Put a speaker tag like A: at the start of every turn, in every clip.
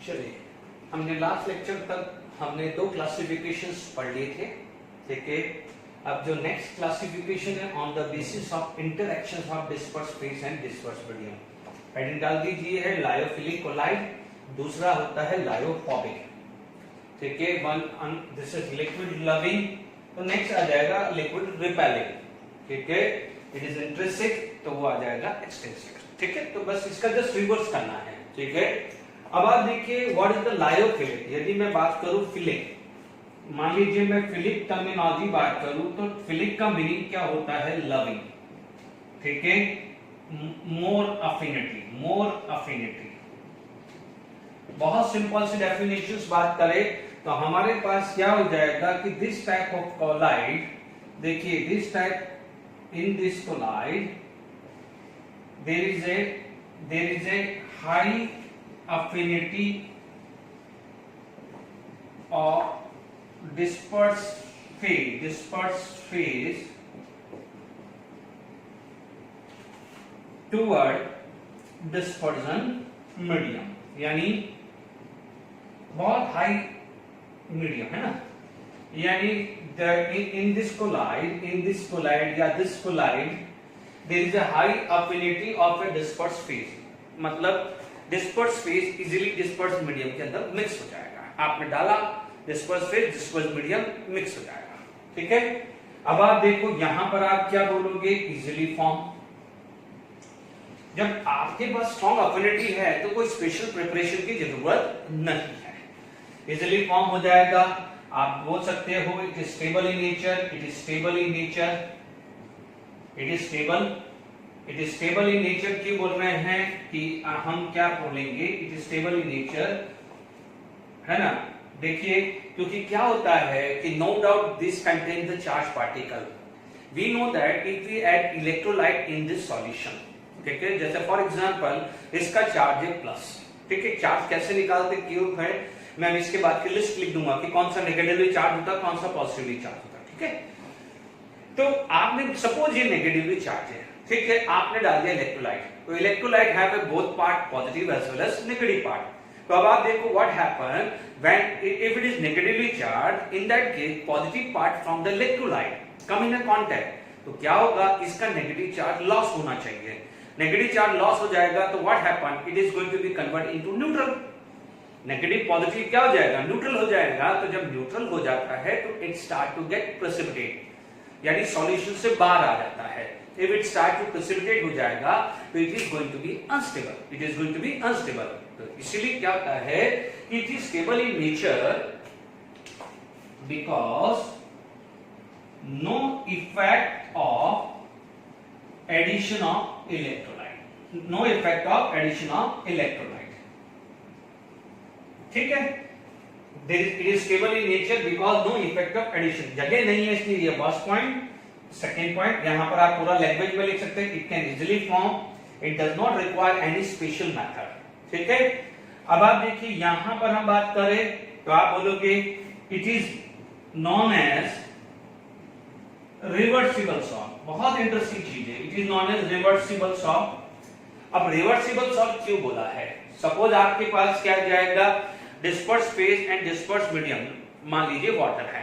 A: चलिए, हमने last lecture तक हमने दो क्लासिफिकेशंस पढ़ लिए थे, ठीक है। अब जो नेक्स्ट क्लासिफिकेशन है on the basis of interactions of disperse phase and disperse medium, heading डाल दीजिए है लायोफिलिक कोलाइड, दूसरा होता है लायोफोबिक, ठीक है। One this is liquid loving, तो नेक्स्ट आ जाएगा लिक्विड रिपेलिंग, ठीक है। इट इज इंट्रिंसिक, तो वो आ जाएगा एक्सट्रिंसिक, ठीक है। तो बस इसका जस्ट रिवर्स करना है, ठीक है। अब आप देखिए व्हाट इज द लायोफिलिक। यदि मैं बात करूं फिलिक, मान लीजिए मैं फिलिक टर्मिनोलॉजी बात करूं, तो फिलिक का मीनिंग क्या होता है? लविंग, ठीक है। More affinity, more affinity. बहुत सिंपल सी डेफिनेशंस बात करें तो हमारे पास क्या हो जाएगा कि दिस टाइप ऑफ कोलाइड, देखिए this type, in this colloid there is a high affinity of dispersed phase toward dispersion medium, यानी बहुत हाई मीडियम है ना, यानी in this collide या this collide there is a high affinity of a dispersed phase, मतलब dispersed phase easily dispersed medium के अंदर mix हो जाएगा। आपने डाला dispersed phase, dispersed medium mix हो जाएगा, ठीक है। अब आप देखो यहां पर आप क्या बोलोगे? easily form। जब आपके पास स्ट्रॉन्ग अफिनिटी है तो कोई स्पेशल प्रिपरेशन की जरूरत नहीं है, इजिली फॉर्म हो जाएगा। आप बोल सकते हो it is stable in nature, it is stable in nature, it is stable, it is stable in nature. क्यों बोल रहे हैं कि हम क्या बोलेंगे? It is stable in nature, है ना। देखिए क्योंकि क्या होता है कि no doubt this contain the charge particle, we know that if we add electrolyte in this solution, ठीक है। जैसे फॉर एग्जांपल इसका चार्ज है प्लस, ठीक है। चार्ज कैसे निकालते क्यूब है, मैं इसके बाद की लिस्ट लिख दूंगा कि कौन सा नेगेटिवली चार्ज होता है, कौन सा पॉजिटिवली चार्ज होता है, ठीक है। तो आपने सपोज ये नेगेटिवली चार्ज है, ठीक है, आपने डाल दिया इलेक्ट्रोलाइट, तो electrolyte have a both part positive as well as negative part. तो अब आप देखो what happen when if it is negatively charge, in that case positive part from the electrolyte come in contact, तो क्या होगा? इसका negative charge loss होना चाहिए। नेगेटिव चार्ज लॉस हो जाएगा तो what happen, it is going to be convert into neutral. Negative positive क्या हो जाएगा? न्यूट्रल हो जाएगा। तो जब न्यूट्रल हो जाता है तो it start to get precipitate, यानी सॉल्यूशन से बाहर आ जाता है। If it start to precipitate हो जाएगा तो it is going to be unstable, it is going to be unstable. तो इसीलिए क्या होता है कि it is stable in nature because no effect of addition of electrolyte, no effect of addition of electrolyte, ठीक है। It is stable in nature because no effect of addition, जगह नहीं है इसलिए ये फर्स्ट पॉइंट। सेकेंड पॉइंट यहां पर आप पूरा लैंग्वेज में लिख सकते हैं, it can easily form, it does not require any special method, ठीक है। अब आप देखिए यहां पर हम बात करें तो आप बोलोगे it is known as reversible sol. बहुत इंटरेस्टिंग चीज है, it is known as reversible sol. अब रिवर्सिबल सॉल्ट क्यों बोला है? सपोज आपके पास क्या जाएगा? Disperse phase and disperse medium, मान लीजिए वाटर है,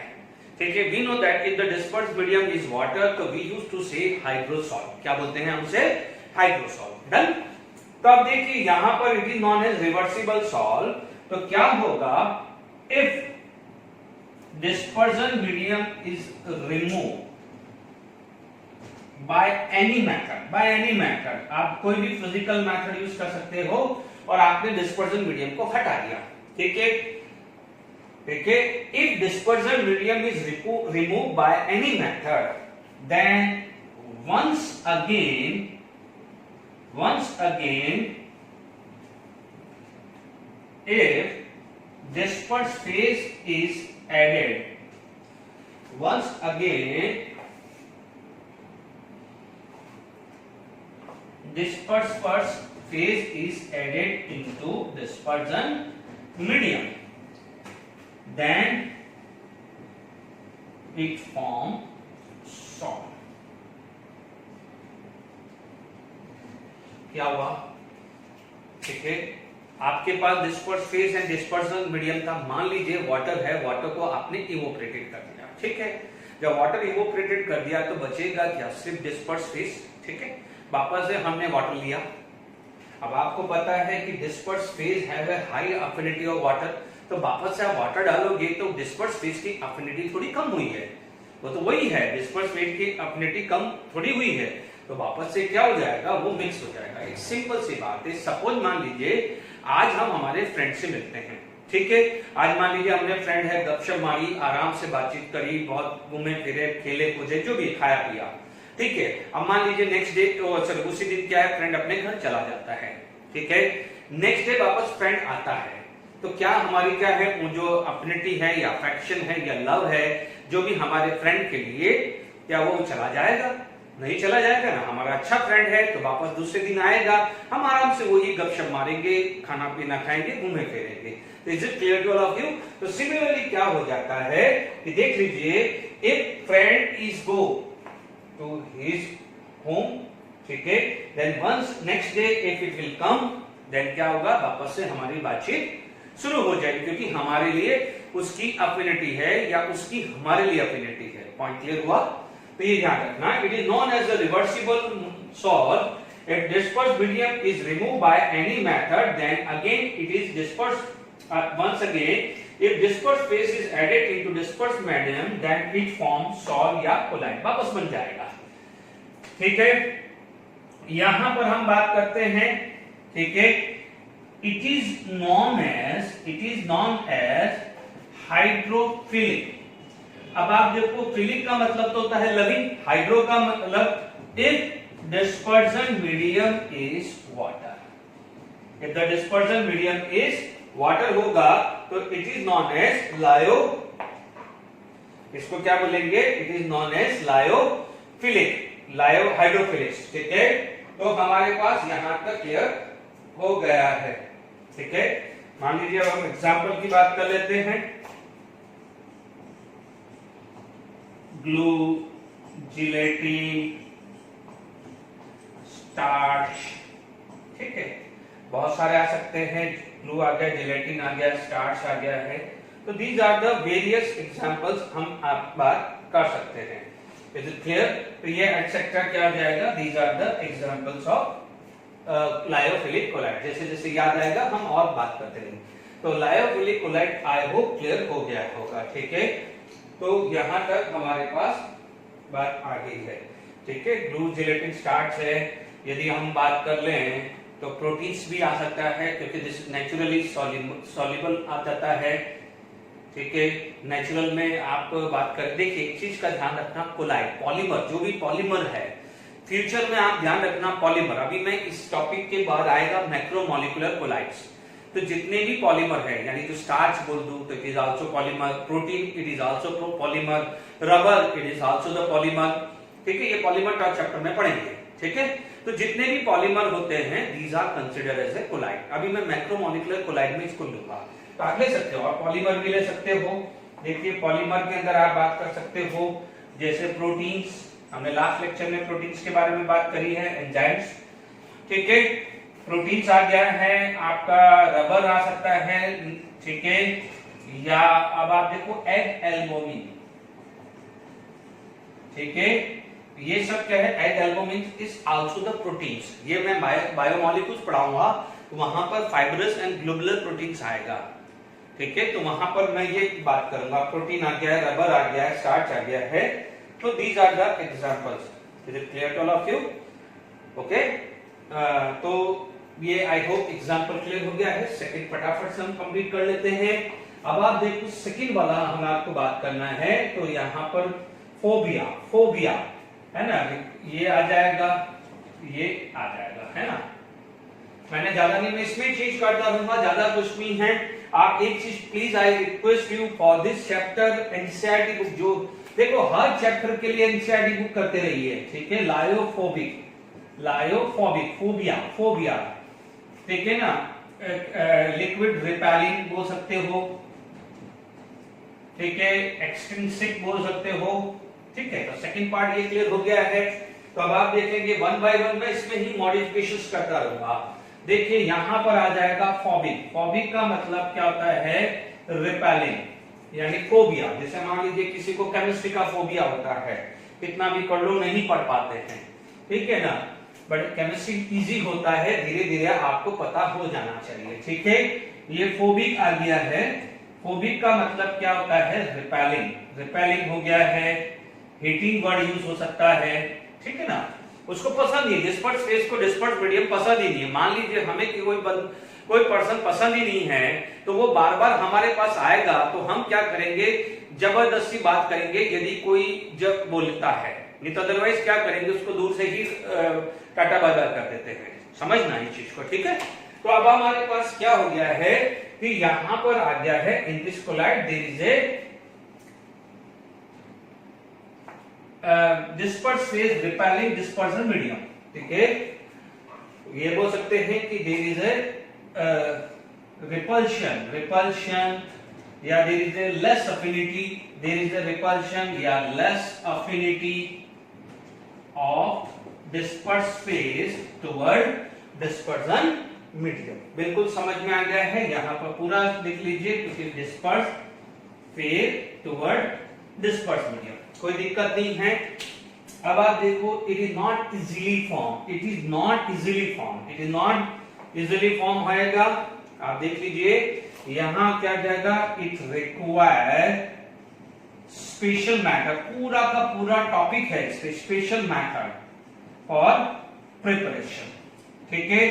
A: ठीक है। We know that if the disperse medium is water, तो we use to say hydrosol. क्या बोलते हैं हम उसे? हाइड्रोसॉल। डन। तो अब देखिए यहां पर it is known as reversible sol, तो क्या होगा? If dispersion medium is remove by any method, by any method, आप कोई भी फिजिकल मेथड यूज कर सकते हो, और आपने डिस्पर्सन मीडियम को हटा दिया, ठीक है, ठीक है। If dispersion medium is remove by any method, then once again if dispersed phase is added, once again dispersed phase is added into dispersion medium, then it form salt। क्या हुआ? ठीक है, आपके पास disperse phase and dispersion medium था, मान लीजिए water है, वाटर को आपने इवोपरेटेड कर दिया, ठीक है। जब वाटर इवोपरेटेड कर दिया तो बचेगा क्या, सिर्फ डिस्पर्स फेज, ठीक है। वापस से हमने वाटर लिया, अब आपको पता है कि disperse phase have a high affinity of water, तो वापस से आप वाटर डालोगे तो डिस्पर्स फेज की अफिनिटी थोड़ी कम हुई है, वो तो वही है, डिस्पर्स फेज की अफिनिटी कम थोड़ी हुई है, तो वापस से क्या हो जाएगा, वो मिक्स हो जाएगा। एक सिंपल सी बात है, सपोज मान लीजिए आज हम हमारे फ्रेंड से मिलते हैं, ठीक है। आज मान लीजिए हमने फ्रेंड है, गपशप मारी, आराम से बातचीत करी, बहुत घूमे फिरे, खेले कूदे, जो भी खाया पिया, ठीक है। अब मान लीजिए नेक्स्ट डे सॉरी उसी दिन क्या है, फ्रेंड अपने घर चला जाता है, ठीक है। नेक्स्ट डे वापस फ्रेंड आता है, तो क्या हमारी क्या है, वो जो अफिनिटी है या अफेक्शन है या लव है जो भी हमारे फ्रेंड के लिए, क्या वो चला जाएगा, नहीं चला जाएगा ना। हमारा अच्छा फ्रेंड है तो वापस दूसरे दिन आएगा, हम आराम से वही गपशप मारेंगे, खाना पीना खाएंगे, घूमे फिरेंगे। तो is it clear to all of you. तो सिमिलरली क्या हो जाता है कि देख लीजिए, if friend is go to his home, ठीक है, then once next day if it will come, then क्या होगा, वापस से हमारी बातचीत शुरू हो जाएगी, क्योंकि हमारे लिए उसकी अफिनिटी है या उसकी हमारे लिए अफिनिटी है। पॉइंट क्लियर हुआ। तो ये ध्यान रखना, it is known as a reversible sol if disperse medium is remove by any method, then again it is disperse once again if disperse phase is added into disperse medium, then it form sol या colloid, वापस बन जाएगा, ठीक है। यहां पर हम बात करते हैं, ठीक है, it is known as hydrophilic. अब आप देखो, फिलिक का मतलब तो होता है लविंग, हाइड्रो का मतलब if dispersion medium is water, if the dispersion medium is water होगा तो इट इज नॉन एज लायो, इसको क्या बोलेंगे, it is known as lyophilic, lyo hydrophilics, ठीक है। तो हमारे पास यहां तक क्लियर हो गया है, ठीक है। मान लीजिए अब हम एग्जांपल की बात कर लेते हैं, ग्लू, जिलेटिन, स्टार्च, ठीक है, बहुत सारे आ सकते हैं, ग्लू आ गया, जिलेटिन आ गया, स्टार्च आ गया है। तो these are the various examples हम आप बात कर सकते हैं। Is it clear. तो ये एटसेट्रा क्या हो जाएगा, these are the examples of lyophilic colloid. जैसे जैसे याद आएगा हम और बात करते रहेंगे। तो lyophilic colloid I hope clear हो गया होगा, ठीक है। तो यहां तक हमारे पास बात आ गई है, ठीक है। ग्लू, जिलेटिन, स्टार्च है। यदि हम बात कर लें तो प्रोटीन्स भी आ सकता है, क्योंकि दिस नेचुरली सॉल्युबल आ जाता है, ठीक है। नेचुरल में आप बात कर, देखिए एक चीज का ध्यान रखना, कोलाइड, पॉलीमर, जो भी पॉलीमर है, फ्यूचर में आप ध्यान रखना पॉलीमर, अभी मैं इस टॉपिक के बाद आएगा मैक्रोमोलिकुलर कोलाइड्स। तो जितने भी पॉलीमर है, यानी जो स्टार्च बोल दूं तो it is also polymer, protein it is also polymer, rubber it is also the polymer, ठीक है। ये पॉलीमर का चैप्टर में पढ़ेंगे, ठीक है। तो जितने भी पॉलीमर होते हैं these are considered as a colloid. अभी मैं मैक्रोमोलिकुलर कोलाइड में इसको लूंगा, तो आप ले सकते हो, आप पॉलीमर भी ले सकते हो। देखिए पॉलीमर के अंदर आप बात कर सकते हो, जैसे प्रोटीन्स, हमने लास्ट लेक्चर में प्रोटीन्स के बारे में बात करी है, एंजाइम्स, ठीक है। प्रोटीन्स आ गया है आपका, रबर आ सकता है, ठीक है। या अब आप देखो एग एल्बुमिन, ठीक है, ये सब क्या है, egg albumin is also the proteins. ये मैं बायोमोलिक्यूल्स पढ़ाऊंगा, तो वहां पर फाइब्रस एंड ग्लोबुलर प्रोटीन्स आएगा, ठीक है। तो वहां पर मैं ये बात करूंगा, प्रोटीन आ गया है, रबर आ गया है, स्टार्च आ गया है। तो these are the examples. Is it clear to all of you? Okay. तो ये आई होप एग्जांपल क्लियर हो गया है। सेकंड फटाफट से हम कंप्लीट कर लेते हैं। अब आप देखो सेकंड वाला हमें आपको बात करना है, तो यहाँ पर फोबिया, फोबिया है ना, ये आ जाएगा, ये आ जाएगा, है ना। मैंने ज्यादा नहीं, मैं इसमें चीज करता रहूंगा, ज्यादा कुछ नहीं है। आप एक चीज please, I request you for this chapter NCERT book, जो देखो हर चैप्टर के लिए एनसीईआरटी बुक करते रहिए, ठीक है। लायोफोबिक, लायोफोबिक, फोबिया, फोबिया, ठीक है ना। लिक्विड रिपेलिंग बोल सकते हो, ठीक है। एक्सट्रिंसिक बोल सकते हो, ठीक है। तो सेकंड पार्ट ये क्लियर हो गया है। तो अब आप देखेंगे वन बाय वन मैं इसमें ही मॉडिफिकेशंस करता रहूंगा। देखिए यहां पर आ जाएगा फोबिक। फोबिक का मतलब क्या होता है? रिपेलिंग यानी फोबिया। जैसे मान लीजिए किसी को केमिस्ट्री का फोबिया होता है, कितना भी पढ़ लो नहीं पढ़ पाते हैं, ठीक है ना, बट केमिस्ट्री इजी होता है, धीरे धीरे आपको पता हो जाना चाहिए, ठीक है। ये फोबिक आ गया है। फोबिक का मतलब क्या होता है? रिपेलिंग। रिपेलिंग हो गया है, हेटिंग वर्ड यूज हो सकता है, ठीक है ना, उसको पसंद नहीं, डिस्पर्स फेस को डिस्पर्स मीडियम पसंद ही नहीं है। मान लीजिए हमें कि कोई पर्सन पसंद ही नहीं है, तो वो बार बार हमारे पास आएगा, तो हम क्या करेंगे? जबरदस्ती बात करेंगे यदि कोई जब बोलता है, नहीं तो अदरवाइज क्या करेंगे? उसको दूर से ही टाटा बाय बाय कर देते हैं। समझना इस चीज को, ठीक है। तो अब हमारे पास क्या हो गया है कि यहां पर आ गया है in this colloid there is a disperse phase repelling dispersion medium, ठीक है। ये बोल सकते हैं कि देयर इज ए repulsion या there is a less affinity, there is a repulsion या less affinity of dispersed phase toward dispersion medium। बिल्कुल समझ में आ गया है, यहाँ पर पूरा लिख लीजिए, क्योंकि dispersed phase toward dispersed medium, कोई दिक्कत नहीं है। अब आप देखो, it is not easily formed, it is not easily formed, it is not easily form होएगा। आप देख लीजिए यहां क्या जाएगा? It require special matter. पूरा का पूरा टॉपिक है स्पेशल मैथड फॉर प्रिपरेशन, ठीक है।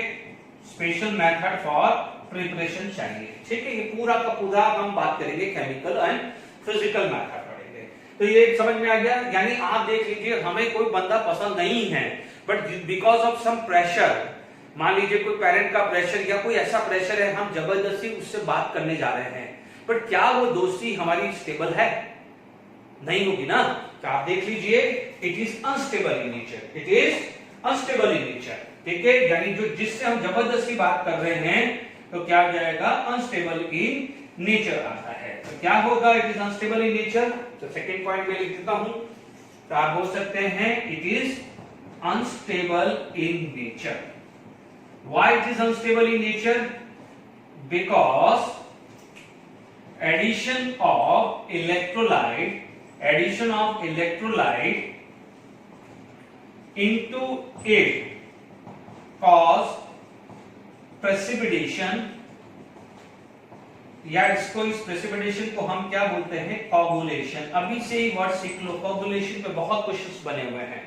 A: स्पेशल मैथड फॉर प्रिपरेशन चाहिए, ठीक है। ये पूरा का पूरा हम बात करेंगे केमिकल एंड फिजिकल मैथड पढ़ेंगे। तो ये समझ में आ गया। यानी आप देख लीजिए, हमें कोई बंदा पसंद नहीं है, but because of some pressure, मान लीजिए कोई पेरेंट का प्रेशर या कोई ऐसा प्रेशर है, हम जबरदस्ती उससे बात करने जा रहे हैं, पर क्या वो दोस्ती हमारी स्टेबल है? नहीं होगी ना। तो आप देख लीजिए, it is unstable in nature, it is unstable in nature, ठीक है। यानी जो जिससे हम जबरदस्ती बात कर रहे हैं, तो क्या हो जाएगा? अनस्टेबल इन नेचर आता है। तो क्या होगा? It is unstable in nature. तो सेकेंड पॉइंट में लिख देता हूं, तो आप बोल सकते हैं it is unstable in nature. Why it is unstable in nature? Because addition of electrolyte into it cause precipitation, या इसको इस प्रेसिपिटेशन को हम क्या बोलते हैं? कोगुलेशन। अभी से ही वर्ड सीख लो, कोगुलेशन पे बहुत क्वेश्चंस बने हुए हैं।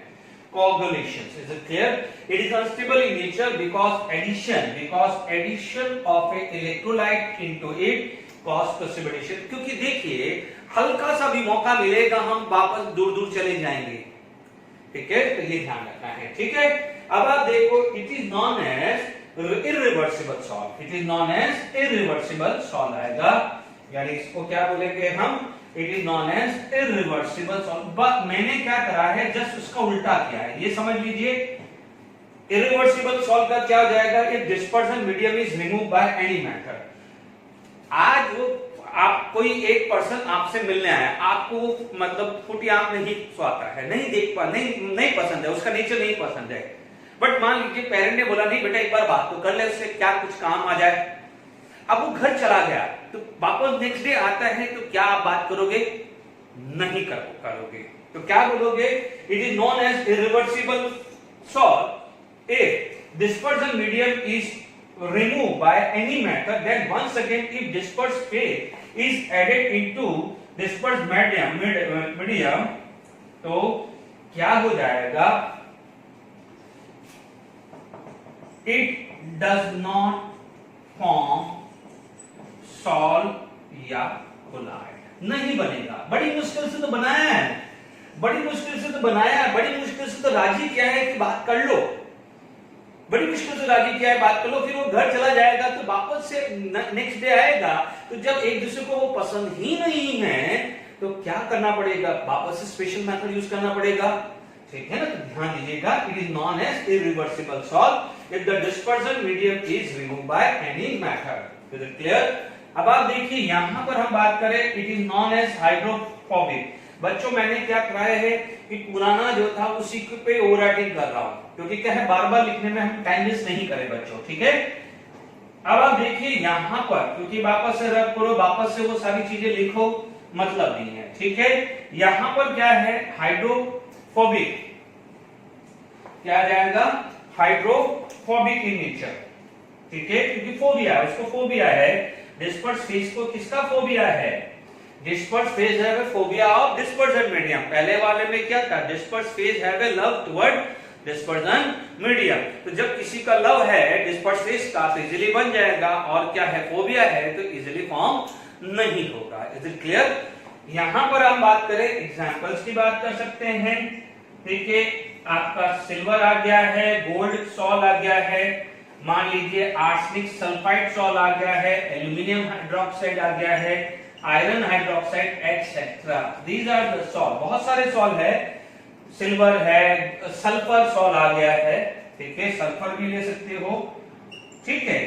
A: Coagulation, is it clear? It is unstable in nature because addition of a electrolyte into it cause precipitation। क्योंकि देखिए, हल्का सा भी मौका मिलेगा हम वापस दूर दूर चले जाएंगे, ठीक है। तो ये ध्यान रखना है, ठीक है। अब आप देखो, it is known as irreversible sol, it is known as irreversible sol आएगा। यानी इसको क्या बोलेंगे हम? It is known as irreversible sol. But मैंने क्या करा है? जस्ट उसका उल्टा किया है, ये समझ लीजिए। इरिवर्सिबल सॉल्व का क्या हो जाएगा? If dispersion medium is remove by any method. आज वो आप कोई एक पर्सन आपसे मिलने आया, आपको मतलब फुटी आंख नहीं सोता है, नहीं देख पा, नहीं पसंद है, उसका नेचर नहीं पसंद है, बट मान लीजिए पेरेंट ने बोला नहीं बेटा एक बार बात तो कर ले उससे, क्या कुछ काम आ जाए। अब वो घर चला गया, तो वापस नेक्स्ट डे आता है, तो क्या आप बात करोगे? नहीं करोगे। तो क्या बोलोगे? It is known as irreversible sol if dispersion medium is removed by any method, then once again if dispersed phase is added into dispersed medium, तो क्या हो जाएगा? It does not form salt या colloid, नहीं बनेगा। बड़ी मुश्किल से तो बनाया है, बड़ी मुश्किल से तो बनाया है, बड़ी मुश्किल से तो राजी किया है कि बात कर लो, बड़ी मुश्किल से राजी किया है बात कर लो, फिर वो घर चला जाएगा, तो वापस से नेक्स्ट डे आएगा, तो जब एक दूसरे को वो पसंद ही नहीं है, तो क्या करना पड़ेगा? वापस से स्पेशल मेथड यूज करना पड़ेगा, ठीक है ना। तो ध्यान दीजिएगा, it is known as irreversible sol if the dispersion medium is removed by any method. Is it clear? अब आप देखिए यहां पर हम बात करें, it is known as hydrophobic. बच्चों मैंने क्या कराया है कि पुराना जो था उसी पे ओवरराइटिंग कर रहा हूं, क्योंकि क्या है बार बार लिखने में हम टाइम वेस्ट नहीं करें बच्चों, ठीक है। अब आप देखिए यहां पर, क्योंकि वापस से रब करो, वापस से वो सारी चीजें लिखो, मतलब नहीं है, ठीक है। यहां पर क्या है, हाइड्रोफोबिक, क्या आ जाएगा, हाइड्रोफोबिक इन नेचर, ठीक है, क्योंकि फोबिया है, उसको फोबिया है। डिस्पर्स फेज को किसका फोबिया है, disperse phase have a phobia of dispersion medium. पहले वाले में क्या था, disperse phase have a love toward dispersion medium. तो जब किसी का लव है डिस्पर्स फेज का तो इजीली बन जाएगा, और क्या है, फोबिया है तो इजीली फॉर्म नहीं होगा। Is it clear. यहां पर हम बात करें एग्जांपल्स की बात कर सकते हैं, ठीक है। आपका सिल्वर आ गया है, गोल्ड सॉल आ गया है, मान लीजिए आर्सेनिक सल्फाइड सॉल आ गया है, एल्यूमिनियम हाइड्रोक्साइड आ गया है, iron hydroxide etcetera. These are the sol, बहुत सारे सॉल है, सिल्वर है, सल्फर सॉल आ गया है, ठीक है, सल्फर भी ले सकते हो, ठीक है।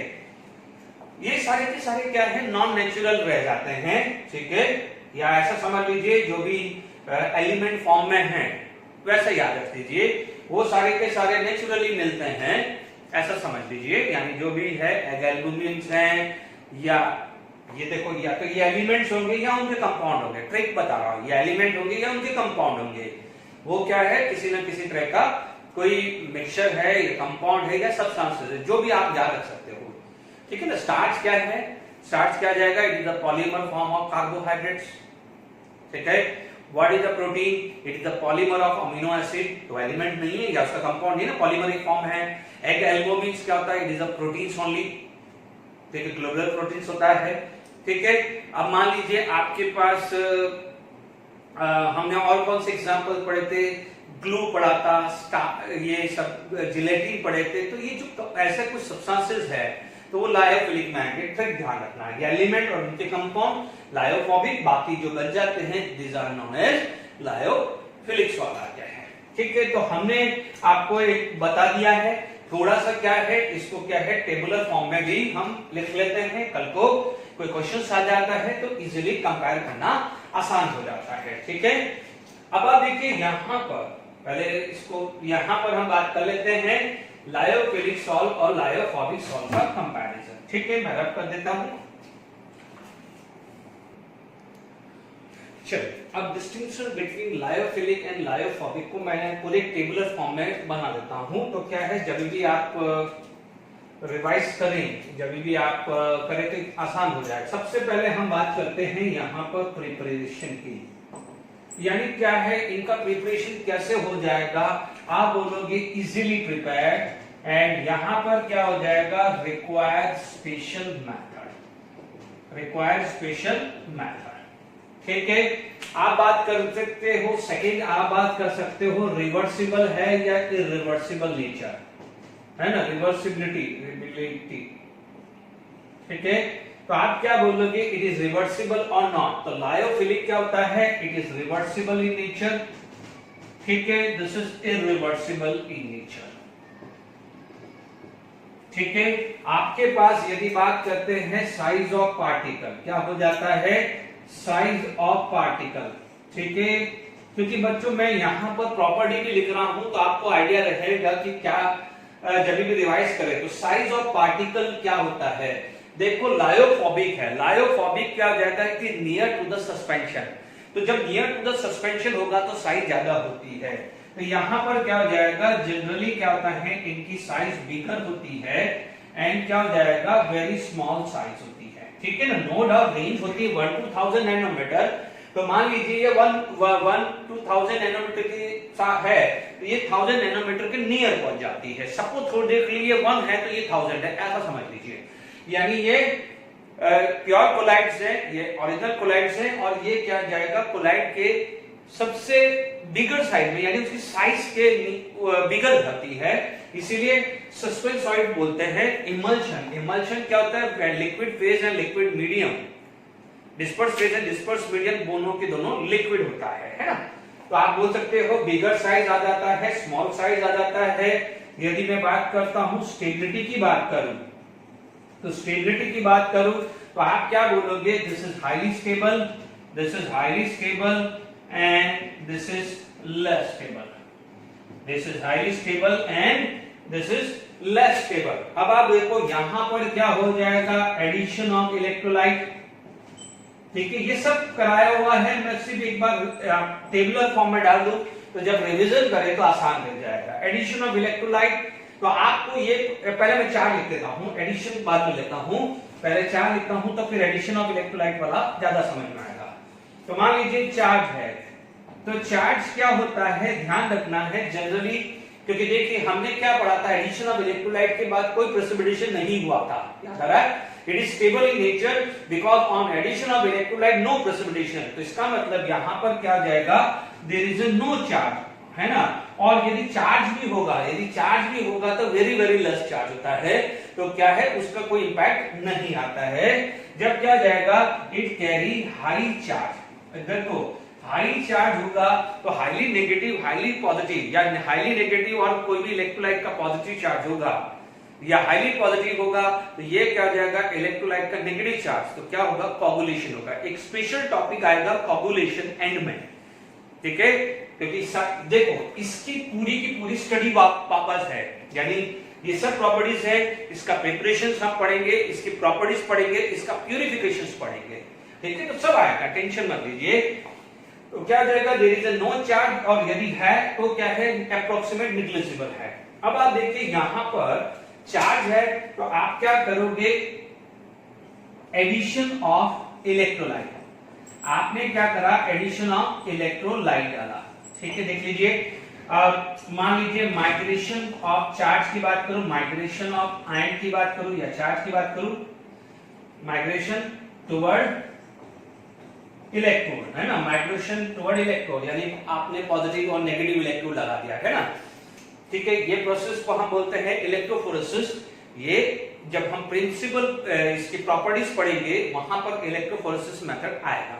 A: ये सारे के सारे क्या है, नॉन नेचुरल रह जाते हैं, ठीक है, या ऐसा समझ लीजिए जो भी एलिमेंट फॉर्म में है वैसा याद रख लीजिए, वो सारे के सारे नेचुरली मिलते हैं, ऐसा समझ लीजिए। यानी जो भी है एल्यूमिनियम्स हैं, या ये देखो, या तो ये एलिमेंट्स होंगे या उनके कंपाउंड होंगे, ट्रिक बता रहा हूं, ये एलिमेंट होंगे या उनके कंपाउंड होंगे, वो क्या है, किसी न किसी तरह का कोई मिक्सचर है या कंपाउंड है या सब्सटेंसेस है, जो भी आप याद रख सकते हो, ठीक है ना। स्टार्च क्या है, स्टार्च क्या जाएगा, it is the polymer form of carbohydrates, ठीक है। What is the protein, it is the polymer of amino acid, तो एलिमेंट नहीं है या उसका कंपाउंड नहीं ना, पॉलीमरिक फॉर्म है। एग एल्बुमिन क्या होता है, it is the proteins only, ठीक है, ग्लोबुलर प्रोटीन्स होता है, ठीक है। अब मान लीजिए आपके पास हमने और कौन से एग्जांपल पढ़े थे, ग्लू पढ़ा था, ये सब जिलेटिन पढ़े थे, तो ये जो ऐसे कुछ सब्सटेंसेस है तो वो लायोफिलिक मैग्नेट, ट्रिक ध्यान रखना है, ये एलिमेंट और उनके कंपाउंड लायोफोबिक, बाकी जो बच जाते हैं these are known as lyophilic sol आ गया है, ठीक है। तो हमने आपको एक बता दिया है, थोड़ा सा क्या है, इसको क्या है, टेबुलर फॉर्म में भी हम लिख लेते हैं, कल को कोई क्वेश्चन आ जाता है तो इजीली कंपेयर करना आसान हो जाता है, ठीक है। अब आप देखिए यहां पर, पहले इसको यहां पर हम बात कर लेते हैं लायोफिलिक सॉल्ट और लायोफोबिक सॉल्ट का कंपैरिजन, ठीक है। मैं रब कर देता हूं, चलिए। अब distinction between lyophilic and lyophobic को मैंने पूरे टेबुलर फॉर्म में बना देता हूं, तो क्या है, जब भी आप रिवाइज करें, जब भी आप करें तो आसान हो जाए। सबसे पहले हम बात करते हैं यहाँ पर प्रिपरेशन की, यानी क्या है, इनका प्रिपरेशन कैसे हो जाएगा, आप बोलोगे इजीली प्रिपेयर्ड, एंड यहां पर क्या हो जाएगा, required special method, required special method, ठीक है। आप बात कर सकते हो, सेकेंड आप बात कर सकते हो रिवर्सिबल है या इरिवर्सिबल नेचर, है ना, रिवर्सिबिलिटी, ठीक है। तो आप क्या बोलोगे, इट इज रिवर्सिबल और नॉट। तो लायोफिलिक क्या होता है, it is reversible in nature, ठीक है, this is irreversible in nature, ठीक है। आपके पास यदि बात करते हैं साइज ऑफ पार्टिकल, क्या हो जाता है, साइज ऑफ पार्टिकल, ठीक है। क्योंकि बच्चों मैं यहां पर प्रॉपर्टी भी लिख रहा हूं तो आपको आइडिया रहेगा कि क्या जब भी रिवाइज करें तो साइज ऑफ पार्टिकल क्या होता है। देखो लायोफोबिक है, लायोफोबिक क्या हो जाता है कि नियर टू द सस्पेंशन, तो जब नियर टू द सस्पेंशन होगा तो साइज ज्यादा होती है, तो यहां पर क्या हो जाएगा, जनरली क्या होता है, इनकी साइज बिगर होती है, एंड क्या हो जाएगा, वेरी स्मॉल साइज होती है, ठीक है ना। नो डाउट रेंज होती है 1 to 1000 नैनोमीटर, तो मान लीजिए ये 1 to 1000 नैनोमीटर की है, तो ये 1000 नैनोमीटर के नियर पहुंच जाती है। सपोज थोड़ी देर के लिए 1 है तो ये 1000 है, ऐसा समझ लीजिए। यानी ये प्योर कोलाइड्स है, ये ओरिजिनल कोलाइड्स है, और ये क्या जाएगा, कोलाइड के सबसे बिगर साइड में, यानी उसकी साइज के बिगर होती है, इसीलिए सस्पेंसॉइड बोलते हैं। इमल्शन, इमल्शन क्या होता है, liquid phase and liquid medium, disperse phase and disperse medium दोनों के दोनों लिक्विड होता है ना। तो आप बोल सकते हो बिगर साइज आ जाता है, स्मॉल साइज आ जाता है। यदि मैं बात करता हूं स्टेबिलिटी की बात करूं, तो स्टेबिलिटी की बात करूं तो आप क्या बोलोगे, this is highly stable, this is highly stable and this is less stable, this is highly stable and this is less stable. अब आप देखो यहां पर क्या हो जाएगा, एडिशन ऑफ इलेक्ट्रोलाइट। ठीक है, ये सब कराया हुआ है, मैं सिर्फ एक बार टेबुलर फॉर्म में डाल दूं तो जब रिवीजन करें तो आसान हो जाएगा। एडिशन ऑफ इलेक्ट्रोलाइट, तो आपको ये पहले मैं चार लिख देता हूं, एडिशन बाद में लेता हूं, पहले चार लिखता हूं तो फिर एडिशन ऑफ इलेक्ट्रोलाइट वाला ज्यादा समझ में आएगा। तो मान लीजिए चार्ज है, तो चार्ज क्या होता है ध्यान रखना है जनरली, क्योंकि देखिए हमने क्या पढ़ा था, एडिशन ऑफ इलेक्ट्रोलाइट के बाद कोई प्रेसिपिटेशन नहीं हुआ था, याद आ रहा है? It is stable in nature because on addition of electrolyte no precipitation. तो इसका मतलब यहां पर क्या जाएगा, देयर इज नो चार्ज, है ना। और यदि चार्ज भी होगा तो वेरी वेरी लेस चार्ज होता है, तो क्या है उसका कोई इंपैक्ट नहीं आता है। जब क्या जाएगा, इट कैरी हाई चार्ज। देखो हाई चार्ज होगा तो हाईली नेगेटिव, हाईली पॉजिटिव, या हाईली नेगेटिव और कोई भी इलेक्ट्रोलाइट का पॉजिटिव चार्ज होगा या हाईली पॉजिटिव होगा, तो ये क्या हो जाएगा, इलेक्ट्रोलाइट का नेगेटिव चार्ज, तो क्या होगा, कोगुलेशन होगा। एक स्पेशल टॉपिक आएगा कोगुलेशन एंड में, ठीक है, क्योंकि देखो इसकी पूरी की पूरी स्टडी वापस है, यानी ये सब प्रॉपर्टीज है, इसका प्रिपरेशन हम पढ़ेंगे, इसकी प्रॉपर्टीज पढ़ेंगे, इसका प्यूरिफिकेशन पढ़ेंगे, ठीक है, तो सब आएगा, टेंशन मत लीजिए। तो क्या हो जाएगा, there is a no charge, और यदि है तो क्या है, अप्रोक्सीमेट निग्लिजिबल है। अब आप देखिए यहां पर चार्ज है, तो आप क्या करोगे, एडिशन ऑफ इलेक्ट्रोलाइट, आपने क्या करा, एडिशन ऑफ इलेक्ट्रोलाइट डाला, ठीक है। देख लीजिए, मान लीजिए माइग्रेशन ऑफ चार्ज की बात करूं, माइग्रेशन ऑफ आयन की बात करूं या चार्ज की बात करूं, माइग्रेशन टुवर्ड इलेक्ट्रोड, है ना, माइग्रेशन टुवर्ड इलेक्ट्रोड, यानी आपने पॉजिटिव और नेगेटिव इलेक्ट्रोड लगा दिया, है ना, ठीक है। ये प्रोसेस को हम बोलते हैं इलेक्ट्रोफोरेसिस। ये जब हम प्रिंसिपल इसकी प्रॉपर्टीज पढ़ेंगे वहां पर इलेक्ट्रोफोरेसिस मेथड आएगा,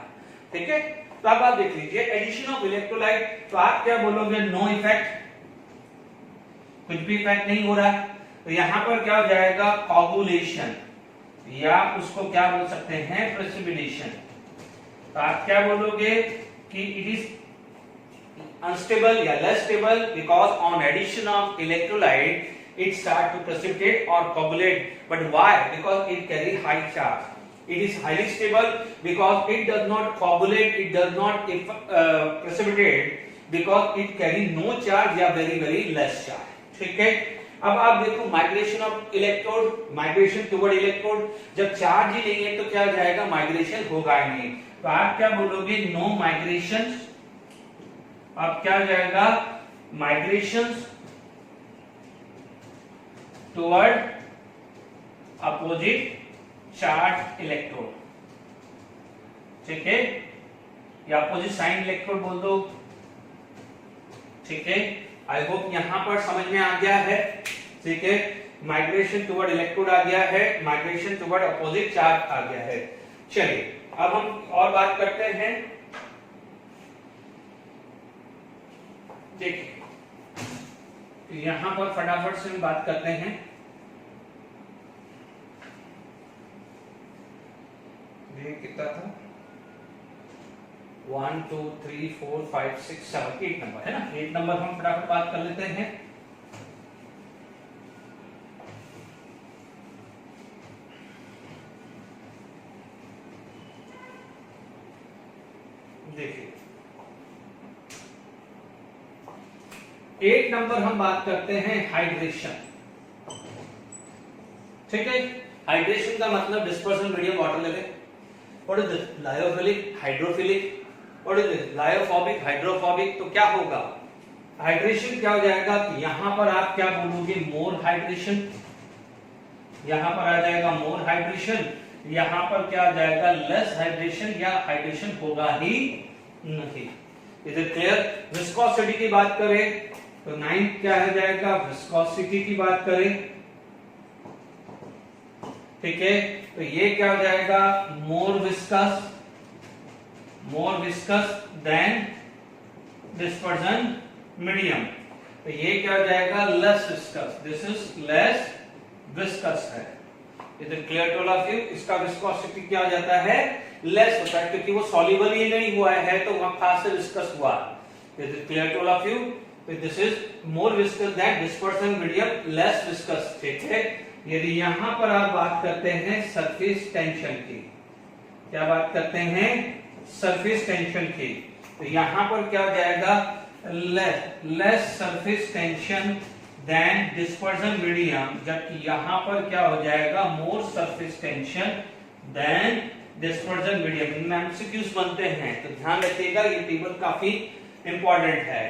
A: ठीक है। तो अब आप देख लीजिए एडिशन ऑफ इलेक्ट्रोलाइट, तो आप क्या बोलोगे, नो इफेक्ट, कुछ भी इफेक्ट नहीं हो रहा है, तो यहां पर क्या हो जाएगा, कोगुलेशन, या उसको क्या बोल सकते हैं, प्रेसिपिटेशन। तो आप क्या बोलोगे कि इट इज unstable या less stable because on addition of electrolyte it start to precipitate or coagulate, but why, because it carry high charge. It is highly stable because it does not coagulate, it does not precipitate because it carry no charge या very very less charge, ठीक है। अब आप देखो migration of electrode, migration toward electrode, जब charge ही नहीं है तो क्या जाएगा, माइग्रेशन होगा ही नहीं, तो आप क्या बोलोगे, नो माइग्रेशन। अब क्या जाएगा, migration toward opposite charge electrode, ठीक है, या अपोजिट साइन इलेक्ट्रोड बोल दो, ठीक है। आई होप यहां पर समझ में आ गया है, ठीक है। माइग्रेशन टुवर्ड इलेक्ट्रोड आ गया है, माइग्रेशन टुवर्ड अपोजिट चार्ज आ गया है। चलिए अब हम और बात करते हैं, देखिए यहां पर फटाफट से हम बात करते हैं, ये कितना था, 1 2 3 4 5 6 7 8 नंबर है ना, 8 नंबर हम फटाफट बात कर लेते हैं। देखिए 8 नंबर हम बात करते हैं हाइड्रेशन, ठीक है। हाइड्रेशन का मतलब dispersion medium water level, what is this, lyophilic, hydrophilic, what is this, lyophobic, hydrophobic. तो क्या होगा, हाइड्रेशन क्या हो जाएगा, कि यहां पर आप क्या बोलोगे, मोर हाइड्रेशन, यहां पर आ जाएगा मोर हाइड्रेशन, यहां पर क्या आ जाएगा, लेस हाइड्रेशन, या हाइड्रेशन होगा ही नहीं। Is it clear. विस्कोसिटी की बात करें तो 9 क्या हो जाएगा, विस्कोसिटी की बात करें, ठीक है, तो ये क्या हो जाएगा, more viscous than dispersion medium, तो ये क्या हो जाएगा, less viscous, this is less viscous है। Is it clear to all of you. इसका विस्कोसिटी क्या हो जाता है, लेस होता है, क्योंकि वो सॉल्युबल ही नहीं हुआ है, तो वहां खास से विस्कस हुआ। Is it clear to all of you. तो this is more viscous than dispersion medium less viscous, ठीक है। यदि यहां पर आप बात करते हैं सरफेस टेंशन की, क्या बात करते हैं, सरफेस टेंशन की, तो यहां पर क्या हो जाएगा, less surface tension than dispersion medium, जबकि यहां पर क्या हो जाएगा, more surface tension than dispersion medium. इनमें एमसीक्यूज बनते हैं, तो ध्यान रखिएगा, ये टेबल काफी इंपॉर्टेंट है।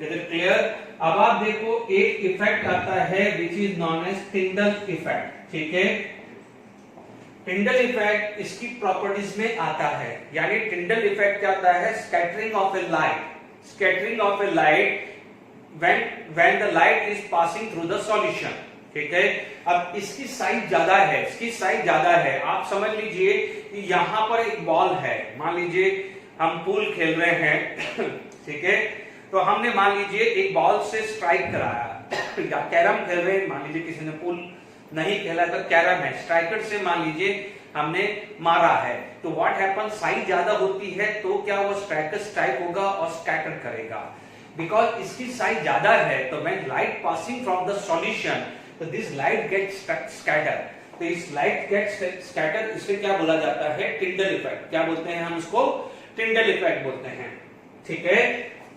A: क्लियर। अब आप देखो एक इफेक्ट आता है which is known as Tyndall effect, ठीक है। टिंडल इफेक्ट इसकी प्रॉपर्टीज में आता है, यानी टिंडल इफेक्ट क्या आता है, scattering of A light, scattering of A light when the light is passing through the solution, ठीक है। अब इसकी साइज ज्यादा है, इसकी साइज ज्यादा है। आप समझ लीजिए कि यहां पर एक बॉल है, मान लीजिए हम पूल खेल रहे हैं ठीक है, तो हमने मान लीजिए एक बॉल से स्ट्राइक कराया या कैरम खेल रहे हैं, मान लीजिए किसी ने पूल नहीं खेला तो कैरम है, स्ट्राइकर से मान लीजिए हमने मारा है, तो व्हाट हैपन, साइज ज्यादा होती है तो क्या वो स्ट्राइकर स्ट्राइक होगा और स्कैटर करेगा, बिकॉज इसकी साइज ज्यादा है। तो when light passing from the solution, तो दिस लाइट गेट्स स्कैटर, तो इस लाइट गेट्स स्कैटर, इसे क्या बोला जाता है, टिंडल इफेक्ट। क्या बोलते हैं हम उसको, टिंडल इफेक्ट बोलते हैं, ठीक है।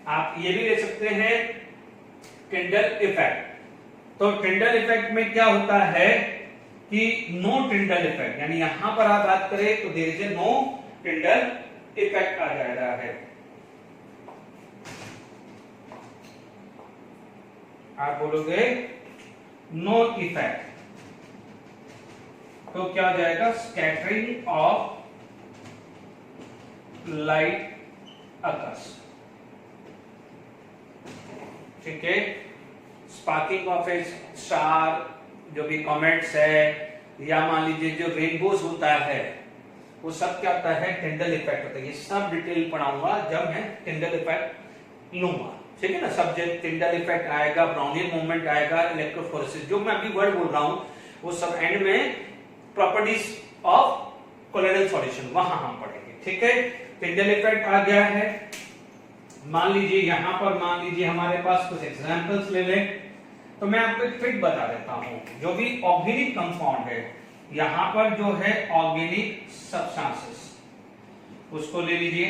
A: आप ये भी ले सकते हैं टिंडल इफेक्ट। तो टिंडल इफेक्ट में क्या होता है कि नो टिंडल इफेक्ट, यानी यहां पर आप बात करें तो there is a no Tyndall effect आ जाएगा है। आप बोलोगे नो इफेक्ट, तो क्या हो जाएगा, स्कैटरिंग ऑफ लाइट अकर्स, ठीक है। स्पार्किंग ऑफ ए स्टार, जो भी कॉमेट्स है, या मान लीजिए जो रेनबोज होता है, वो सब क्या होता है, टिंडल इफेक्ट होता है। ये सब डिटेल पढ़ाऊंगा जब मैं टिंडल इफेक्ट लूंगा, ठीक है ना। सब्जेक्ट टिंडल इफेक्ट आएगा, ब्राउनियन मूवमेंट आएगा, इलेक्ट्रोफोरेसिस, जो मैं अभी वर्ड बोल रहा हूं वो सब एंड में प्रॉपर्टीज ऑफ कोलोइडल सॉल्यूशन वहां हम पढ़ेंगे, ठीक है। टिंडल इफेक्ट आ गया है। मान लीजिए यहां पर, मान लीजिए हमारे पास कुछ एग्जांपल्स ले लें, तो मैं आपको एक ट्रिक बता देता हूं। जो भी ऑर्गेनिक कंपाउंड है, यहां पर जो है ऑर्गेनिक सब्सटेंसेस, उसको ले लीजिए,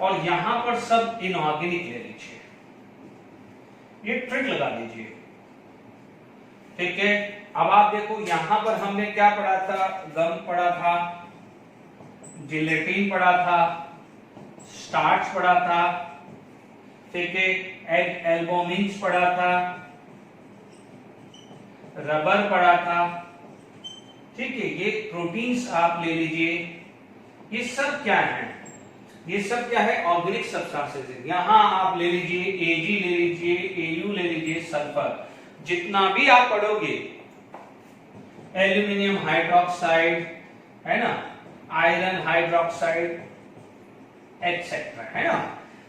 A: और यहां पर सब इनऑर्गेनिक ले लीजिए, ये ट्रिक लगा लीजिए, ठीक है। अब आप देखो यहां पर हमने क्या पढ़ा था, गम पढ़ा था, जिलेटिन पढ़ा था, स्टार्च पढ़ा था, ठीक है, एग एल्बुमिन्स पढ़ा था, रबर पढ़ा था, ठीक है। ये प्रोटीन्स आप ले लीजिए, ये सब क्या है, ये सब क्या है, ऑर्गेनिक सब्सटेंसेस है। यहां आप ले लीजिए एजी ले लीजिए, एयू ले लीजिए, सल्फर, जितना भी आप पढ़ोगे, एल्यूमिनियम हाइड्रोक्साइड है ना, आयरन हाइड्रोक्साइड एक्सेट्रा, है ना।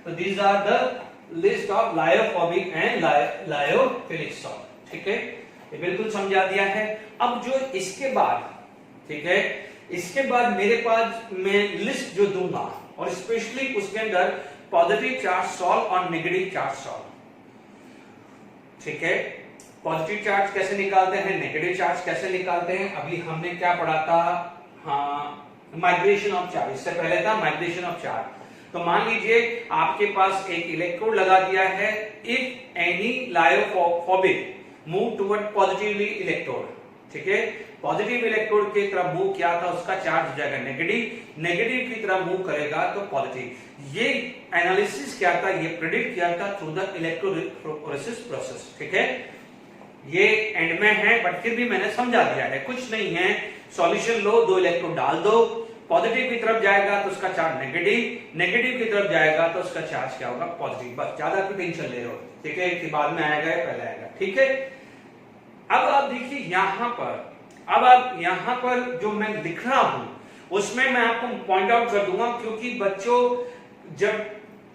A: तो these are the list of lyophobic and lyophilic sol, ठीक है। ये बिल्कुल समझा दिया है। अब जो इसके बाद, ठीक है, इसके बाद मेरे पास मैं लिस्ट जो दूंगा, और स्पेशली उसके अंदर पॉजिटिव चार्ज सॉल्व और नेगेटिव चार्ज सॉल्व, ठीक है। पॉजिटिव चार्ज कैसे निकालते हैं, नेगेटिव चार्ज कैसे निकालते हैं, अभी हमने क्या पढ़ा था, हाँ, माइग्रेशन ऑफ चार्ज, इससे पहले था माइग्रेशन ऑफ चार्ज। तो मान लीजिए आपके पास एक इलेक्ट्रोड लगा दिया है, if any lyophobic move toward positively electrode, ठीक है, पॉजिटिव इलेक्ट्रोड की तरफ मूव किया था, उसका चार्ज हो जाएगा नेगेटिव, नेगेटिव की तरफ मूव करेगा तो पॉजिटिव। ये एनालिसिस क्या था, ये प्रेडिक्ट किया था थ्रू द इलेक्ट्रोफोरेसिस प्रोसेस, ठीक है। ये एंड में है, बट फिर भी मैंने समझा दिया है, कुछ नहीं है। सॉल्यूशन लो, 2 इलेक्ट्रोड डाल दो, पॉजिटिव की तरफ जाएगा तो उसका चार्ज नेगेटिव, नेगेटिव की तरफ जाएगा तो उसका चार्ज क्या होगा, पॉजिटिव। बस ज्यादा की टेंशन ले रहे हो, ठीक है, कि बाद में आएगा या पहले आएगा, ठीक है। अब आप देखिए यहां पर, अब आप यहां पर जो मैं लिख रहा हूं उसमें मैं आपको पॉइंट आउट कर दूंगा, क्योंकि बच्चों जब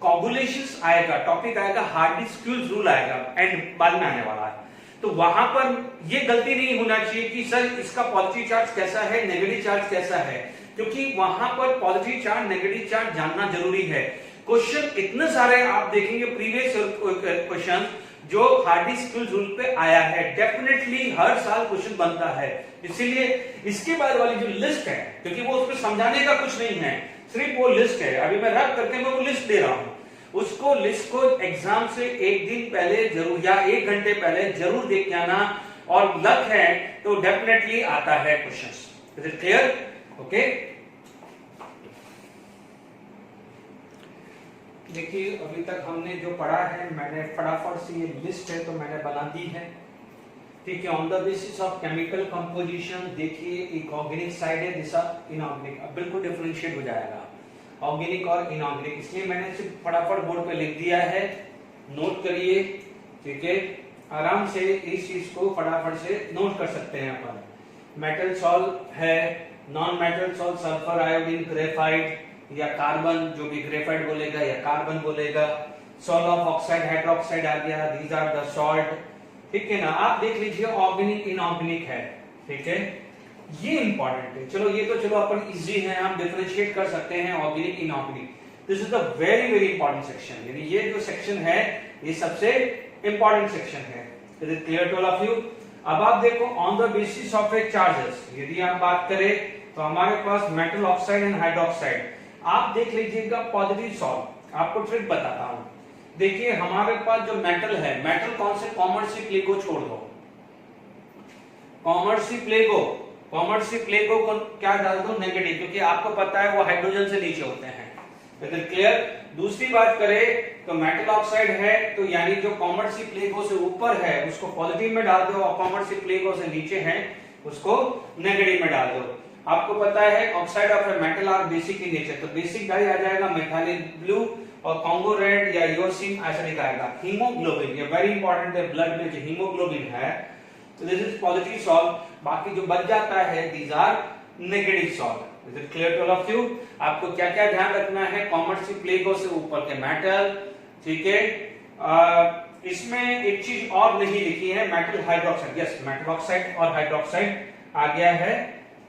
A: कोगुलेशंस आएगा, टॉपिक आएगा, हार्डी-स्क्यूल्स रूल आएगा, एंड बाद में आने वाला है, तो वहां पर ये गलती नहीं होना चाहिए कि सर इसका पॉजिटिव चार्ज कैसा है, नेगेटिव चार्ज कैसा है, क्योंकि वहां पर पॉजिटिव चार्ज नेगेटिव चार्ज जानना जरूरी है। क्वेश्चन इतने सारे आप देखेंगे प्रीवियस क्वेश्चन जो हार्डी स्किल्स रूल पे आया है, डेफिनेटली हर साल क्वेश्चन बनता है। इसीलिए इसके बाद वाली जो लिस्ट है, क्योंकि वो उसमें समझाने का कुछ नहीं है, सिर्फ वो लिस्ट है, अभी मैं रब करके मैं वो लिस्ट दे रहा हूं, उसको लिस्ट को एग्जाम से एक दिन पहले जरूर या 1 घंटे पहले जरूर देख के आना, और लक है तो डेफिनेटली आता है questions. Is it clear? Okay, देखिए अभी तक हमने जो पढ़ा है, मैंने फटाफट से ये लिस्ट है तो मैंने बना दी है, ठीक है। On the basis of chemical composition, देखिए एक ऑर्गेनिक साइड है, दिशा इनऑर्गेनिक, अब बिल्कुल डिफरेंशिएट हो जाएगा ऑर्गेनिक और इनऑर्गेनिक, इसलिए मैंने सिर्फ फटाफट बोर्ड पे लिख दिया है, नोट करिए, ठीक है। आराम से इस चीज को फटाफट से नोट कर सकते हैं अपन। मेटल सॉल्ट है, non metal salt sulphur, iodine, graphite या कार्बन, जो भी ग्रेफाइट बोलेगा या कार्बन बोलेगा, सॉल्ट ऑफ ऑक्साइड, हाइड्रोक्साइड आ गया, दीज आर द सॉल्ट, ठीक है ना। आप देख लीजिए ऑर्गेनिक इनऑर्गेनिक है, ठीक है, ये इंपॉर्टेंट है। चलो ये तो चलो अपन इजी है, हम डिफरेंशिएट कर सकते हैं organic inorganic. This is the very very important section, यानी ये जो सेक्शन है ये सबसे इंपॉर्टेंट सेक्शन है। Is it clear to all of you? अब आप देखो on the basis of a charges, यदि आप बात करें तो हमारे पास मेटल ऑक्साइड एंड हाइड्रोक्साइड, आप देख लीजिएगा पॉजिटिव सॉल्ट, आपको ट्रिक बताता हूं। देखिए हमारे पास जो मेटल है, मेटल कौन से, कॉमर्स प्ले को छोड़ दो, कॉमर्स प्ले को क्या डाल दो, नेगेटिव, क्योंकि आपको पता है वो हाइड्रोजन से नीचे होते हैं। Is it clear? दूसरी बात करें तो मेटल ऑक्साइड है तो यानी जो कॉमर्स प्लेगो से ऊपर है उसको पॉजिटिव में डाल दो, और कॉमर्स प्लेगो से नीचे है उसको नेगेटिव में डाल दो। आपको पता है oxide of a metal are basic in nature, तो बेसिक डाई आ जाएगा मेथाइल ब्लू, और कॉन्गो रेड या यूरोसिन ऐसा दिखाएगा। हीमोग्लोबिन, ये वेरी इंपॉर्टेंट है, ब्लड में जो हीमोग्लोबिन है, तो दिस इज पॉजिटिव सॉल्ट, बाकी जो बच जाता है these are negative sol. Is it clear to all of you? आपको क्या क्या ध्यान रखना है, कॉमर्स प्लेगो से ऊपर के मेटल, ठीक है। इसमें एक चीज और नहीं लिखी है, metal hydroxide, yes metal oxide और हाइड्रोक्साइड आ गया है,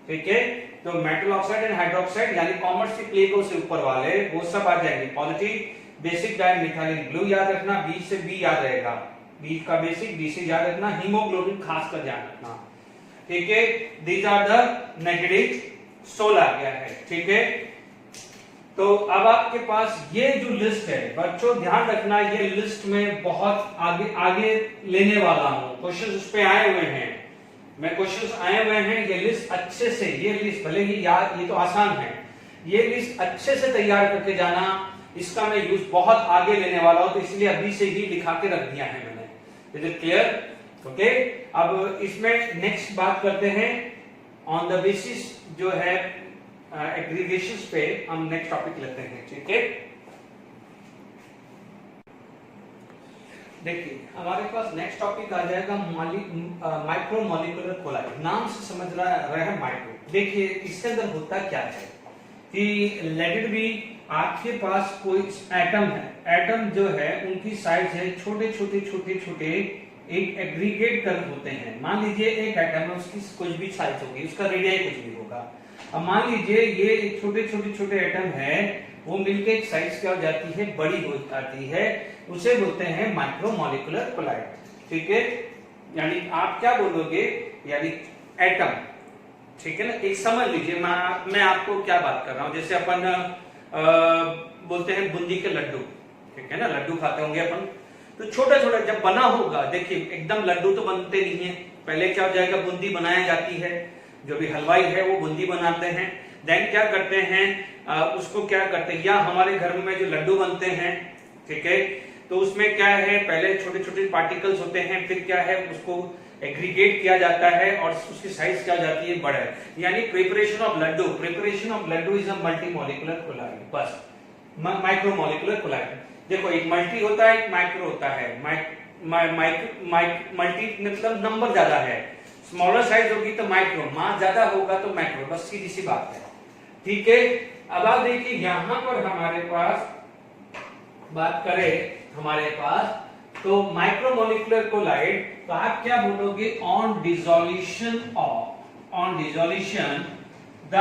A: ठीक है। तो मेटल ऑक्साइड एंड हाइड्रोक्साइड यानी कॉमर्स प्लेगो से ऊपर वाले वो सब आ जाएंगे positive. Basic di methyl blue याद रखना, बी से बी याद रहेगा, बी का बेसिक, बी से याद रखना, हीमोग्लोबिन खास कर ध्यान रखना, ठीक है। दीज आर द नेगेटिव 16 आ गया है, ठीक है। तो अब आपके पास ये जो लिस्ट है बच्चों ध्यान रखना, ये लिस्ट में बहुत आगे आगे लेने वाला हूं, क्वेश्चन उस पे आए हुए हैं, मैं क्वेश्चंस आए हुए हैं, ये लिस्ट अच्छे से, ये लिस्ट भले ही याद, ये तो आसान है, ये लिस्ट अच्छे से तैयार करके जाना, इसका मैं यूज बहुत आगे लेने वाला हूं, तो इसलिए अभी से ही लिखा के रख दिया है मैंने। Is it clear? ओके, अब इसमें नेक्स्ट बात करते हैं ऑन द बेसिस जो है एग्रीगेशंस पे, हम नेक्स्ट टॉपिक लेते हैं, ठीक है। देखिए हमारे पास नेक्स्ट टॉपिक आ जाएगा माइक्रो मॉलिक्यूलर कोलाइड, नाम से समझ रहे हैं माइक्रो। देखिए इसके अंदर होता क्या है कि लेट इट बी, आपके पास कोई एटम है, एटम जो है उनकी साइज है छोटे छोटे छोटे छोटे एक एग्रीगेट कर होते हैं। मान लीजिए एक एटम है, उसकी कुछ भी साइज होगी, उसका रेडियस कुछ भी होगा। अब मान लीजिए ये एक छोटे छोटे छोटे एटम है, वो मिलके एक साइज क्या हो जाती है, बड़ी हो जाती है, उसे बोलते हैं माइक्रो मॉलिक्यूलर कोलाइड, ठीक है। यानी आप क्या बोलोगे, यानी एटम, ठीक है ना। एक समझ लीजिए, मैं आपको क्या बात कर रहा हूं, जैसे अपन बोलते हैं बूंदी के लड्डू, ठीक है ना, लड्डू खाते होंगे अपन, तो छोटा छोटा जब बना होगा, देखिए एकदम लड्डू तो बनते नहीं है, पहले क्या हो जाएगा, बूंदी बनाई जाती है, जो भी हलवाई है वो बूंदी बनाते हैं, देन क्या करते हैं, उसको क्या करते हैं, या हमारे घर में जो लड्डू बनते हैं, ठीक है, तो उसमें क्या है, पहले छोटे छोटे पार्टिकल्स होते हैं, फिर क्या है, उसको एग्रीगेट किया जाता है और उसकी साइज क्या हो जाती है, बड़ा है। यानी preparation of laddu is a multi molecular colloid, बस माइक्रो मॉलिक्यूलर कोलाइड। देखो एक मल्टी होता है, एक माइक्रो होता है, मल्टी मतलब नंबर ज्यादा है, स्मॉलर साइज होगी तो माइक्रो, मास ज्यादा होगा तो मैक्रो, बस सीधी सी बात है, ठीक है। अब आप देखिए यहां पर हमारे पास बात करें, हमारे पास तो माइक्रोमोलिकुलर कोलाइड, तो आप क्या बोलोगे, on dissolution the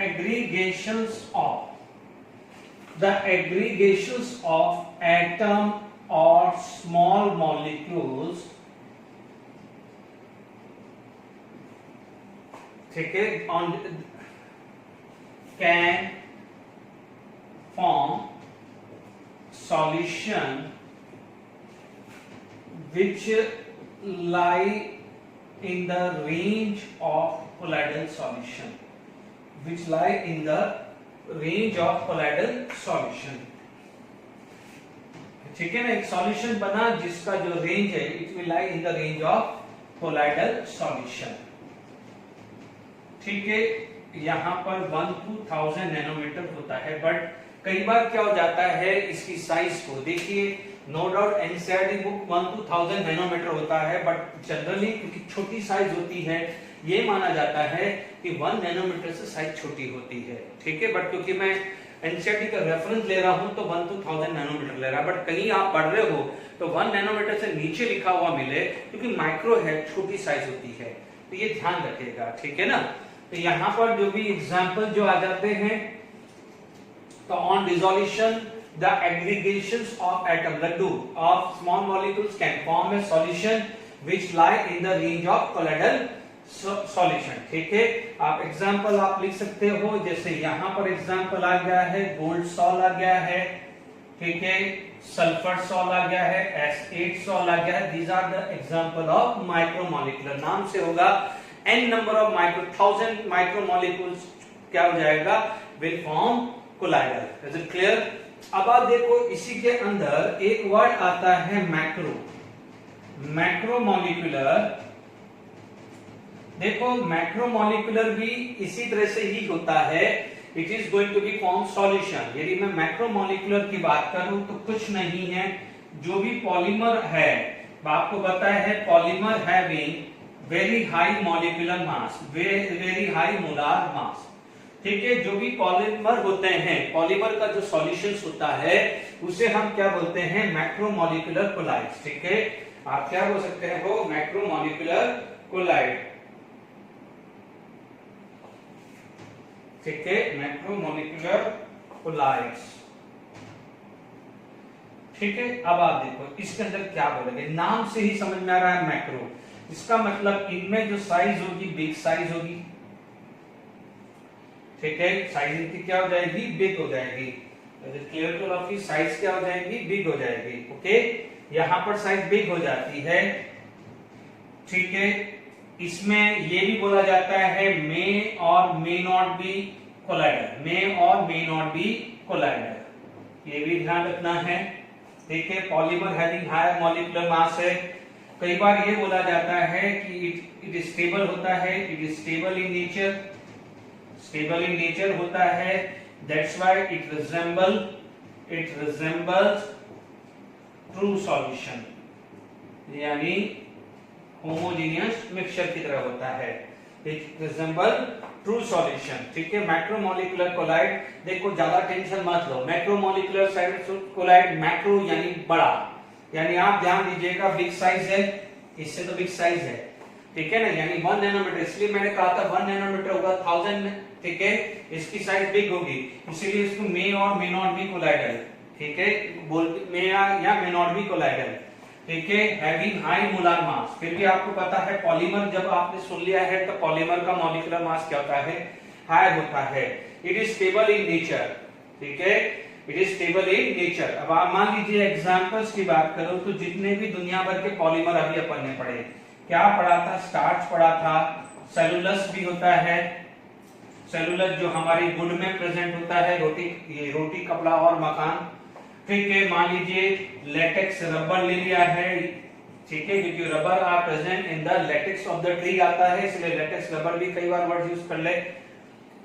A: aggregations of the aggregations of atom or small molecules, ठीक है, on can form solution which lie in the range of colloidal solution, which lie in the range of colloidal solution, ठीक है ना। एक solution बना जिसका जो range है it will lie in the range of colloidal solution, ठीक है। यहाँ पर 1 to 1000 नैनोमीटर होता है, बट कई बार क्या हो जाता है इसकी साइज को देखिए, no doubt NCERT book 1 to 1000 nanometre होता है, बट जनरली क्योंकि छोटी साइज होती है ये माना जाता है कि 1 नैनोमीटर से साइज छोटी होती है, ठीक है। बट क्योंकि मैं एनसीईआरटी का रेफरेंस ले रहा हूं तो 1 to 1000 नैनोमीटर ले रहा है, बट कहीं आप पढ़ रहे हो तो 1 नैनोमीटर से नीचे लिखा हुआ मिले क्योंकि माइक्रो है, छोटी साइज होती है, तो ये ध्यान रखिएगा, ठीक है ना। तो यहाँ पर जो भी एग्जाम्पल जो आ जाते हैं, तो on dissolution the aggregations of atom laddoo of small molecules can form a solution which lie in the range of colloidal solution, ठीक है। आप एग्जाम्पल आप लिख सकते हो, जैसे यहाँ पर एग्जाम्पल आ गया है, गोल्ड सॉल आ गया है, ठीक है, सल्फर सॉल आ गया है, S8 सॉल आ गया है। These are the example of micromolecular, नाम से होगा n नंबर ऑफ 1000 माइक्रोमोलिक्यूल्स क्या हो जाएगा, will form colloidal. Is it clear? अब आप देखो इसी के अंदर एक वर्ड आता है मैक्रो, मैक्रोमोलिकुलर। देखो मैक्रोमोलिकुलर भी इसी तरह से ही होता है, it is going to be form solution. यदि मैं मैक्रोमोलिकुलर की बात करूं तो कुछ नहीं है, जो भी पॉलीमर है, आपको पता है polymer having very high molecular mass, very high molar mass, ठीक है। जो भी पॉलीमर होते हैं, पॉलीमर का जो सॉल्यूशंस होता है उसे हम क्या बोलते हैं, मैक्रोमोलिकुलर कोलाइड्स, ठीक है। आप क्या बोल सकते हो, मैक्रोमोलिकुलर कोलाइड, ठीक है, मैक्रोमोलिकुलर कोलाइड्स, ठीक है। अब आप देखो इसके अंदर क्या बोलेंगे, नाम से ही समझ में आ रहा है मैक्रो, इसका मतलब इनमें जो साइज होगी बिग साइज होगी, ठीक है। साइज इनकी क्या हो जाएगी, बिग हो जाएगी। क्लियर टू ऑफ की साइज क्या हो जाएगी, बिग हो जाएगी, ओके। यहां पर साइज बिग हो जाती है, ठीक है। इसमें ये भी बोला जाता है मे और मे नॉट बी कोलाइडर, मे और मे नॉट बी कोलाइडर, ये भी ध्यान रखना है, ठीक है। Polymer having high molecular mass है। कई बार ये बोला जाता है कि इट इज स्टेबल होता है, it is stable in nature, stable in nature होता है, that's why it resembles true solution, यानी होमोजेनियस मिक्सचर की तरह होता है, इट रिजेंबल ट्रू सॉल्यूशन, ठीक है। मैक्रोमोलिकुलर कोलाइड, देखो ज्यादा टेंशन मत लो, मैक्रोमोलिकुलर कोलाइड, मैक्रो यानी बड़ा, यानी आप ध्यान दीजिएगा बिग साइज है, इससे तो बिग साइज है, ठीक है ना, यानी 1 नैनोमीटर, इसलिए मैंने कहा था 1 नैनोमीटर होगा 1000 में, ठीक है। इसकी साइज बिग होगी, इसीलिए इसको मे और मे नॉट बी कोलाइडल, ठीक है, बोल मे या मे नॉट बी कोलाइडल, ठीक है। हैविंग हाई मोलार मास, फिर भी आपको पता है पॉलीमर जब आपने सुन लिया है तो पॉलीमर का मॉलिक्यूलर मास क्या होता है, हाई होता है। It is stable in nature, ठीक है, it is stable in nature. अब आप मान लीजिए एग्जांपल्स की बात करो तो जितने भी दुनिया भर के पॉलीमर अभी अपन ने पढ़े, क्या पढ़ा था, स्टार्च पढ़ा था, सेलुलस भी होता है, सेलुलस जो हमारी वुड में प्रेजेंट होता है, ये रोटी कपड़ा और मकान, ठीक है। मान लीजिए लेटेक्स रबर ले लिया है, ठीक है, क्योंकि rubber are present in the latex of the tree आता है, इसलिए लेटेक्स रबर भी कई बार वर्ड यूज कर ले,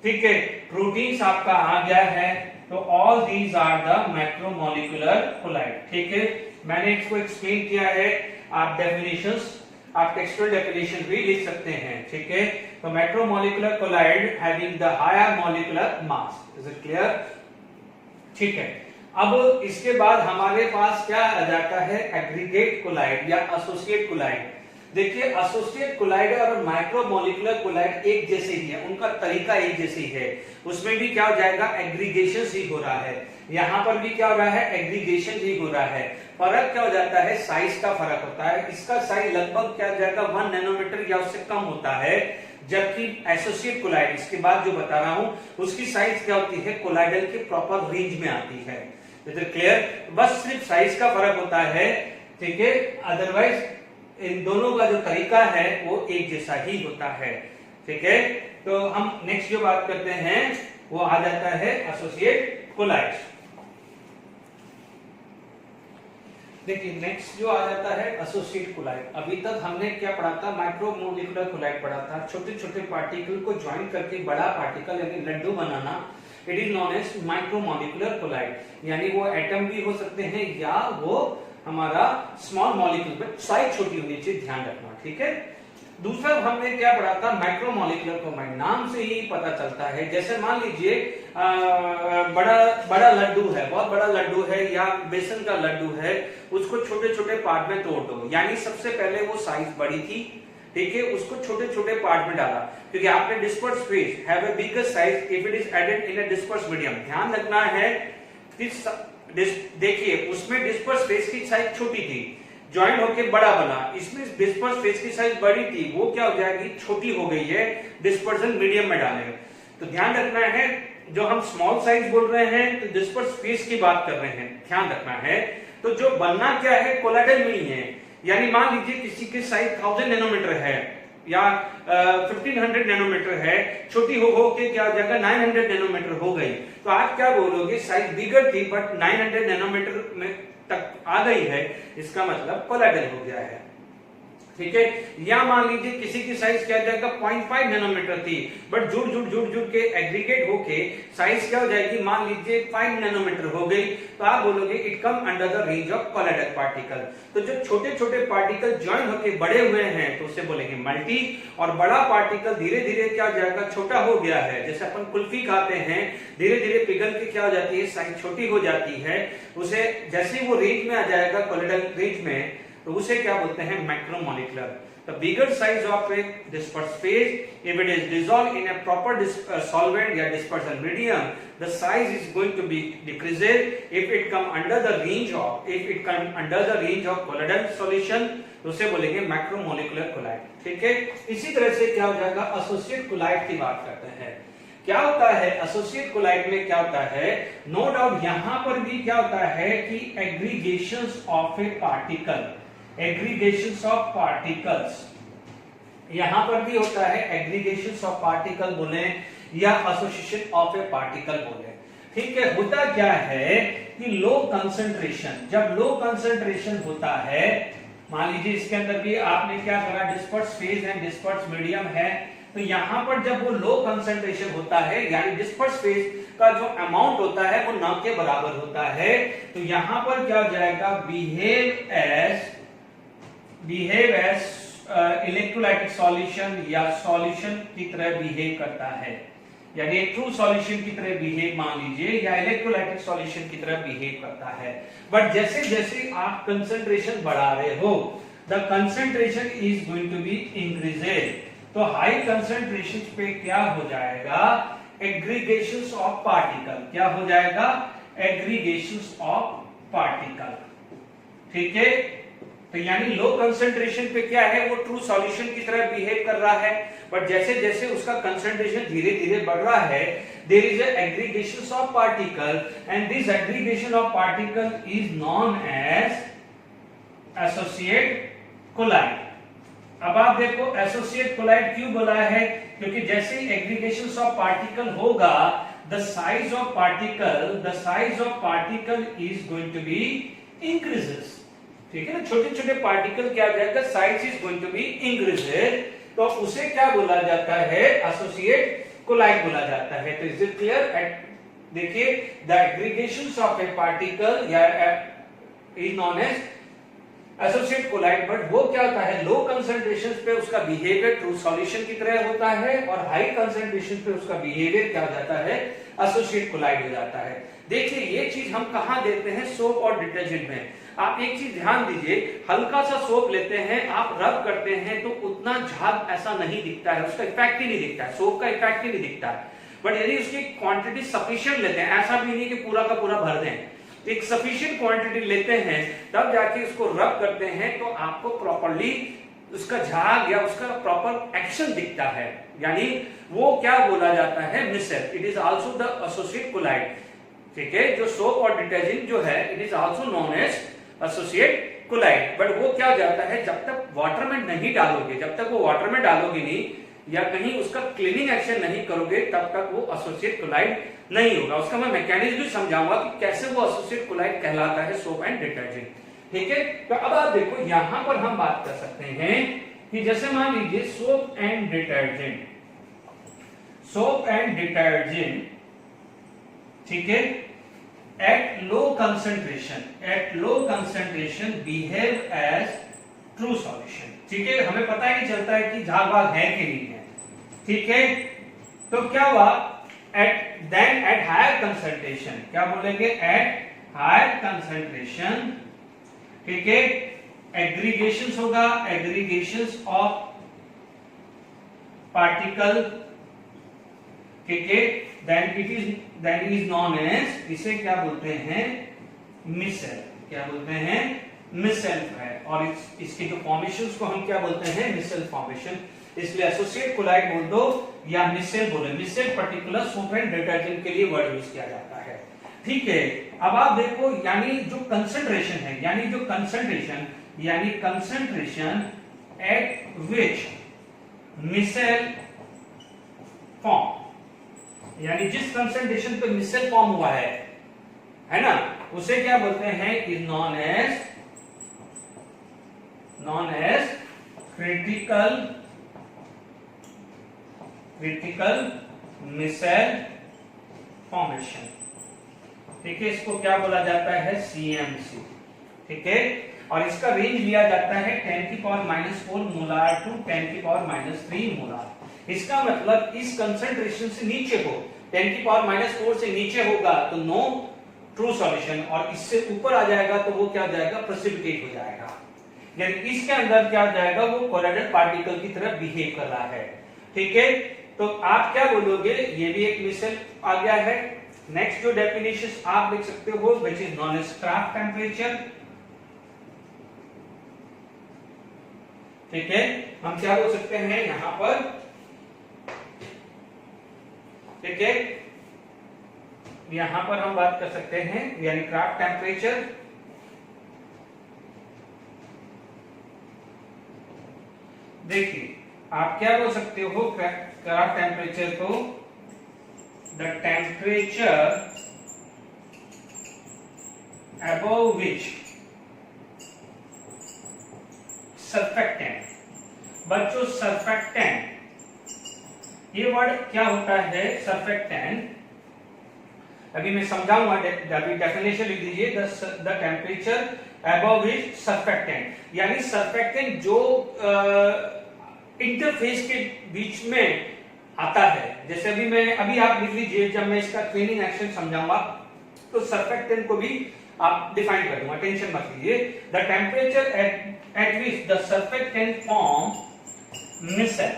A: ठीक है। प्रोटीन्स आपका आ गया है, तो all these are the macromolecular colloid, ठीक है। मैंने इसको एक्सप्लेन किया है, आप डेफिनेशंस, आप टेक्सचुअल डेफिनेशन भी लिख सकते हैं, ठीक है। तो macromolecular colloid having the higher molecular mass, is it clear, ठीक है। अब इसके बाद हमारे पास क्या आ जाता है, एग्रीगेट कोलाइड या एसोसिएट कोलाइड। देखिए एसोसिएट कोलाइड और माइक्रोमोलिकुलर कोलाइड एक जैसे ही है, उनका तरीका एक जैसे ही है। उसमें भी क्या हो जाएगा, एग्रीगेशन ही हो रहा है। यहाँ पर भी क्या हो रहा है, एग्रीगेशन ही हो रहा है। फर्क क्या हो जाता है, साइज का फर्क होता है। इसका साइज लगभग क्या हो जाएगा 1 नैनोमीटर या उससे कम होता है, जबकि एसोसिएट कोलाइड, इसके बाद जो बता रहा हूं, उसकी साइज क्या होती है, कोलाइडल के प्रॉपर रेंज में आती है। क्लियर, बस सिर्फ साइज का फर्क होता है, ठीक है। अदरवाइज इन दोनों का जो तरीका है वो एक जैसा ही होता है, ठीक है। तो हम नेक्स्ट जो बात करते हैं वो आ जाता है एसोसिएट कोलाइड। देखिए नेक्स्ट जो आ जाता है एसोसिएट कोलाइड। अभी तक हमने क्या पढ़ा था, माइक्रोमोलिकुलर कोलाइड पढ़ा था, छोटे छोटे पार्टिकल को ज्वाइन करके बड़ा पार्टिकल यानी लड्डू बनाना। It is known as micromolecular colloid, यानी वो एटम भी हो सकते हैं या वो हमारा स्मॉल मॉलिक्यूल में साइज छोटी होनी चाहिए, ध्यान रखना, ठीक है। दूसरा हमने क्या पढ़ा था, मैक्रोमोलिकुलर कोलाइड। नाम से ही पता चलता है, जैसे मान लीजिए बड़ा लड्डू है, बहुत बड़ा लड्डू है या बेसन का लड्डू है, उसको छोटे छोटे पार्ट में तोड़ दो। यानी सबसे पहले वो साइज बड़ी थी, ठीक है, उसको छोटे छोटे पार्ट में डाला, क्योंकि आपने disperse phase have a bigger size if it is added in a disperse medium. ध्यान रखना है कि देखिए उसमें डिस्पर्स फेज की साइज छोटी थी, ज्वाइन होके बड़ा बना, इसमें डिस्पर्स फेज की साइज बड़ी थी, वो क्या हो जाएगी, छोटी हो गई है, डिस्पर्सन मीडियम में डाले। तो ध्यान रखना है, जो हम स्मॉल साइज बोल रहे हैं तो डिस्पर्स फेज की बात कर रहे हैं, ध्यान रखना है। तो जो बनना क्या है, कोलाइडल में ही है। यानी मान लीजिए किसी की साइज 1000 नैनोमीटर है या 1500 नैनोमीटर है, छोटी हो के क्या हो जाएगा 900 नैनोमीटर हो गई। तो आप क्या बोलोगे, साइज बिगर थी बट 900 नैनोमीटर में तक आ गई है, इसका मतलब कोलाइडल हो गया है, ठीक है। या मान लीजिए किसी की साइज क्या हो जाएगा 0.5 नैनोमीटर थी, बट जुड़ के एग्रीगेट होके साइज क्या हो जाएगी, मान लीजिए 5 नैनोमीटर हो गई, तो आप बोलोगे it come under the range of colloidal particle. तो जो छोटे छोटे पार्टिकल ज्वाइन होके बड़े हुए हैं तो उसे बोलेंगे मल्टी, और बड़ा पार्टिकल धीरे धीरे क्या हो जाएगा, छोटा हो गया है। जैसे अपन कुल्फी खाते हैं, धीरे धीरे पिघल के क्या हो जाती है, साइज छोटी हो जाती है, उसे जैसे वो रेंज में आ जाएगा कोलाइडल रेंज में, तो उसे क्या बोलते हैं, macromolecular. The bigger size of a dispersed phase, if it is dissolved in a proper solvent या dispersion medium, the size is going to be decreased if it come under the range of colloidal solution, तो उसे बोलेंगे macromolecular colloid, ठीक है। इसी तरह से क्या हो जाएगा, एसोसिएट कोलाइड की बात करते हैं। क्या होता है एसोसिएट कोलाइड में, क्या होता है, नो डाउट यहां पर भी क्या होता है कि aggregations of a particle, aggregations of particles, यहां पर भी होता है एग्रीगेशंस ऑफ पार्टिकल बोले या एसोसिएशन ऑफ ए पार्टिकल बोले, ठीक है। होता क्या है कि लो कंसंट्रेशन, जब लो कंसंट्रेशन होता है, मान लीजिए इसके अंदर भी आपने क्या करा, disperse phase and disperse medium है, तो यहां पर जब वो लो कंसंट्रेशन होता है, यानी डिस्पर्स फेज का जो अमाउंट होता है वो न के बराबर होता है, तो यहां पर क्या हो जाएगा, बिहेव एज इलेक्ट्रोलाइटिक सॉल्यूशन या सॉल्यूशन की तरह बिहेव करता है, यानी एक ट्रू सॉल्यूशन की तरह बिहेव मान लीजिए, या इलेक्ट्रोलाइटिक सॉल्यूशन की तरह बिहेव करता है। बट जैसे जैसे आप कंसंट्रेशन बढ़ा रहे हो, the concentration is going to be increased. तो हाई कंसंट्रेशन पे क्या हो जाएगा, एग्रीगेशंस ऑफ पार्टिकल, क्या हो जाएगा, एग्रीगेशंस ऑफ पार्टिकल, ठीक है। तो यानी लो कंसंट्रेशन पे क्या है, वो ट्रू सॉल्यूशन की तरह बिहेव कर रहा है, बट जैसे जैसे उसका कंसंट्रेशन धीरे धीरे बढ़ रहा है, there is aggregations of particle and this aggregation of particle is known as associate colloid. अब आप देखो एसोसिएट कोलाइड क्यों बोला है, क्योंकि जैसे ही एग्रीगेशंस ऑफ पार्टिकल होगा, the size of particle is going to be increases, ठीक है ना। छोटे छोटे पार्टिकल क्या हो जाएगा, size is going to be increased, तो उसे क्या बोला जाता है, एसोसिएट कोलाइड बोला जाता है। तो इज इट क्लियर, देखिए the aggregations of a particle या is known as associate colloid, but वो क्या होता है, लो कंसंट्रेशन पे उसका बिहेवियर ट्रू सॉल्यूशन की तरह होता है, और हाई कंसंट्रेशन पे उसका बिहेवियर क्या हो जाता है, एसोसिएट कोलाइड हो जाता है। देखिए ये चीज हम कहां देखते हैं, सोप और डिटर्जेंट में। आप एक चीज ध्यान दीजिए, हल्का सा सोप लेते हैं, आप रब करते हैं तो उतना झाग ऐसा नहीं दिखता है, उसका इफेक्ट ही नहीं दिखता है, सोप का इफेक्ट ही नहीं दिखता है। बट यदि उसकी क्वांटिटी सफिशिएंट लेते हैं, ऐसा भी नहीं कि पूरा का पूरा भर दें, एक सफिशिएंट क्वांटिटी लेते हैं तब जाके उसको रब करते हैं तो आपको प्रॉपर्ली उसका झाग या उसका प्रॉपर एक्शन दिखता है, यानी वो क्या बोला जाता है, micelle. It is also the associate colloid, ठीक है। जो सोप और डिटर्जेंट जो है it is also known as associate colloid. But वो क्या जाता है, जब तक वाटर में नहीं डालोगे, जब तक वो वाटर में डालोगे नहीं या कहीं उसका क्लीनिंग एक्शन नहीं करोगे तब तक वो एसोसिएट कोलाइड नहीं होगा। उसका मैं मैकेनिज्म भी समझाऊंगा कि कैसे वो एसोसिएट कोलाइड कहलाता है सोप एंड डिटर्जेंट, ठीक है। तो अब आप देखो यहां पर हम बात कर सकते हैं कि जैसे मान लीजिए soap and detergent, soap and detergent, ठीक है, at low concentration behave as true solution, ठीक है। हमें पता ही नहीं चलता है कि झाग वाग है कि नहीं है, ठीक है। तो क्या हुआ, एट हायर कंसंट्रेशन, क्या बोलेंगे, एट हायर कंसंट्रेशन, ठीक है, एग्रीगेशंस होगा, एग्रीगेशंस ऑफ पार्टिकल, ठीक है, देन इज नॉन एज, इसे क्या बोलते हैं, मिसेल, क्या बोलते हैं, मिसेल है। और इसके जो फॉर्मेशंस को हम क्या बोलते हैं, मिसेल फॉर्मेशन। इसलिए एसोसिएट कोलाइड बोल दो या मिसेल बोले, micelle particular soap and detergent के लिए वर्ड यूज किया जाता है, ठीक है। अब आप देखो, यानी जो कंसंट्रेशन है, यानी जो कंसंट्रेशन, यानी concentration at which micelle form, यानी जिस कंसंट्रेशन पे मिसेल फॉर्म हुआ है ना, उसे क्या बोलते हैं, is known as critical micelle formation, ठीक है। इसको क्या बोला जाता है, CMC, ठीक है। और इसका रेंज लिया जाता है 10⁻⁴ मोलार टू 10⁻³ मोलार। इसका मतलब इस कंसंट्रेशन से नीचे हो, 10⁻⁴ से नीचे होगा तो नो ट्रू सॉल्यूशन, और इससे ऊपर आ जाएगा तो वो क्या हो जाएगा, प्रेसिपिटेट हो जाएगा। यानी इसके अंदर क्या हो जाएगा, वो कोलाइडल पार्टिकल की तरह बिहेव कर रहा है, ठीक है। तो आप क्या बोलोगे, ये भी एक मिसेल आ गया है। नेक्स्ट जो डेफिनेशन आप लिख सकते हो, which is known as Krafft temperature, ठीक है। हम क्या बोल सकते हैं यहां पर, ठीक है, यहां पर हम बात कर सकते हैं यानी क्राफ्ट टेम्परेचर, देखिए आप क्या बोल सकते हो क्राफ्ट टेम्परेचर को, the temperature above which surfactant, बच्चों surfactant, ये वर्ड क्या होता है, surfactant, अभी मैं समझाऊंगा, अभी डेफिनेशन लिख दीजिए, the temperature above which surfactant, यानी surfactant जो इंटरफेस के बीच में आता है। जैसे अभी आप लिख लीजिए, जब मैं इसका क्लीनिंग एक्शन समझाऊंगा तो सर्फेक्टेंट को भी आप डिफाइन कर दूंगा, टेंशन मत लीजिए। The temperature at which the surfactant form micelle,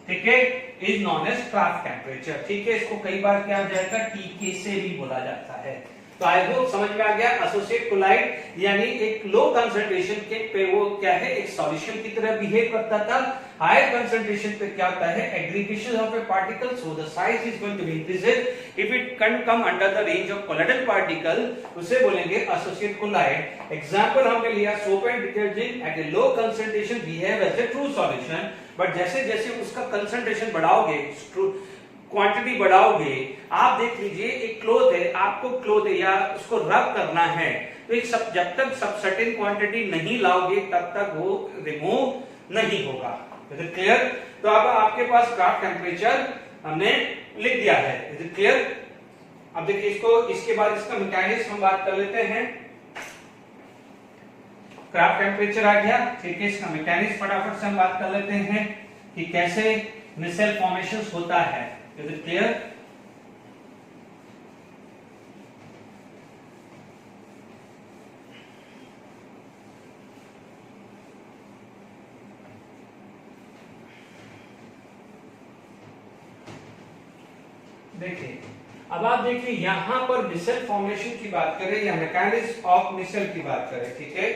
A: ठीक है, is known as Krafft temperature, ठीक है। इसको कई बार क्या हो जाएगा, TK से भी बोला जाता है। तो आई होप समझ में आ गया, एसोसिएट कोलाइड यानी एक लो कंसंट्रेशन के पे वो क्या है, एक सॉल्यूशन की तरह बिहेव करता था। हायर कंसंट्रेशन पे क्या होता है, aggregation of a particle, so the size is going to be increased. If it can come under the range of colloidal particle, उसे बोलेंगे एसोसिएट कोलाइड। एग्जांपल हमने लिया, soap and detergent at a low concentration behave as a true solution, but जैसे जैसे उसका concentration बढ़ाओगे, quantity बढ़ाओगे, आप देख लीजिए एक क्लॉथ है, आपको क्लॉथ है या उसको रब करना है, तो एक जब तक सब सर्टेन क्वांटिटी नहीं लाओगे तब तक वो रिमूव नहीं होगा। Is it clear? तो अब आपके पास क्राफ्ट टेम्परेचर हमने लिख दिया है, इज इट क्लियर? अब देखिए इसको, इसके बाद इसका मैकेनिज्म हम बात कर लेते हैं। क्राफ्ट टेम्परेचर आ गया, ठीक है, इसका मैकेनिज्म फटाफट से हम बात कर लेते हैं कि कैसे मिसेल फॉर्मेशन होता है। Is it clear? देखिए अब आप देखिए यहां पर मिसेल फॉर्मेशन की बात करें या मैकेनिज्म ऑफ मिसेल की बात करें, ठीक है।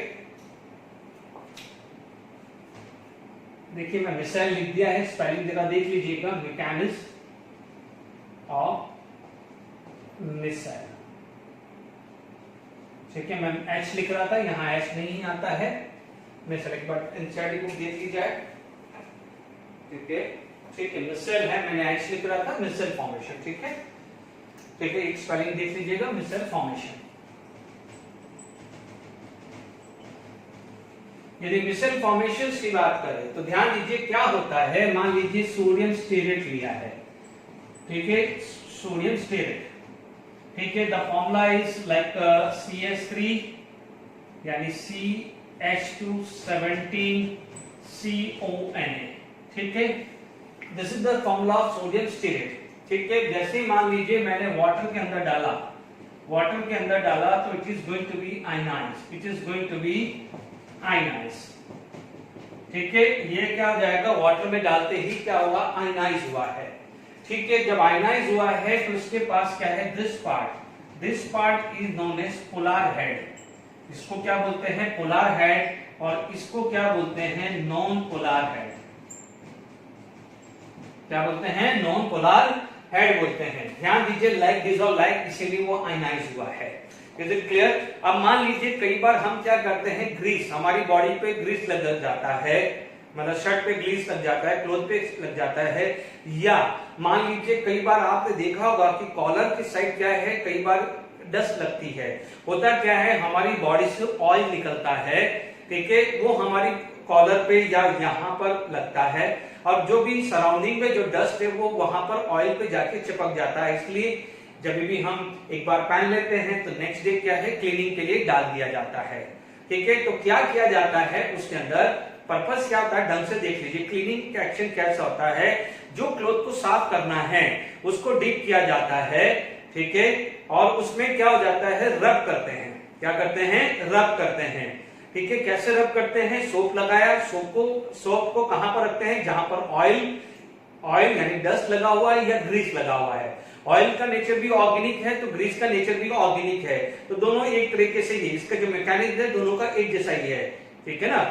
A: देखिए मैं मिसेल लिख दिया है, स्पेलिंग जरा देख लीजिएगा, मैकेनिज्म ऑफ मिसेल, ठीक है। मैं एच लिख रहा था, यहां एच नहीं आता है, मिसेल एक बार एनसीईआरटी बुक देख ली जाए, ठीक है। ठीक है, मिसेल है, मैंने एच लिख रहा था, मिसेल फॉर्मेशन, ठीक है। ठीक है, एक स्पेलिंग देख लीजिएगा, मिसेल फॉर्मेशन। यदि मिसेल फॉर्मेशन की बात करें तो ध्यान दीजिए क्या होता है, मान लीजिए सोडियम स्टीरेट लिया है, ठीक है, सोडियम स्टीरेट, ठीक है। The formula is like CH3 यानी CH2 17CONA, ठीक है। This is the formula of sodium stearate, ठीक है। जैसे ही मान लीजिए मैंने वाटर के अंदर डाला, वाटर के अंदर डाला तो it is going to be ionised, it is going to be ionised, ठीक है। ये क्या हो जाएगा, वाटर में डालते ही क्या हुआ, आयनाइज हुआ है, ठीक है। जब आयनाइज हुआ है तो इसके पास क्या है, this part is known as polar head, इसको क्या बोलते हैं, पोलर हेड, और इसको क्या बोलते हैं, नॉन पोलर हेड, क्या बोलते हैं, नॉन पोलर हेड बोलते हैं। ध्यान दीजिए, लाइक डिसॉल्व लाइक, इसीलिए वो आयनाइज हुआ है। Is it clear? अब मान लीजिए कई बार हम क्या करते हैं, ग्रीस, हमारी बॉडी पे ग्रीस लग जाता है, मतलब शर्ट पे ग्रीस लग जाता है, क्लोथ पे लग जाता है, या मान लीजिए कई बार आपने देखा होगा कि कॉलर की साइड क्या है, कई बार डस्ट लगती है। होता क्या है, हमारी बॉडी से ऑयल निकलता है, ठीक है, वो हमारी कॉलर पे या यहाँ पर लगता है, और जो भी सराउंडिंग में जो डस्ट है वो वहां पर ऑयल पे जाके चिपक जाता है। इसलिए जब भी हम एक बार पहन लेते हैं तो नेक्स्ट डे क्या है, क्लीनिंग के लिए डाल दिया जाता है, ठीक है। तो क्या किया जाता है उसके अंदर, पर्पस क्या होता है, ढंग से देख लीजिए। क्लीनिंग का एक्शन कैसा होता है, जो क्लोथ को साफ करना है उसको डीप किया जाता है, ठीक है, और उसमें क्या हो जाता है, रब करते हैं, क्या करते हैं, रब करते हैं, ठीक है। कैसे रब करते हैं, सोप लगाया, सोप को कहां पर रखते हैं, जहां पर ऑयल यानी डस्ट लगा हुआ है या ग्रीस लगा हुआ है। ऑयल का नेचर भी ऑर्गेनिक है तो ग्रीस का नेचर भी ऑर्गेनिक है, तो दोनों एक तरीके से ही, इसका जो मैकेनिज्म है दोनों का एक जैसा ही है, ठीक है ना।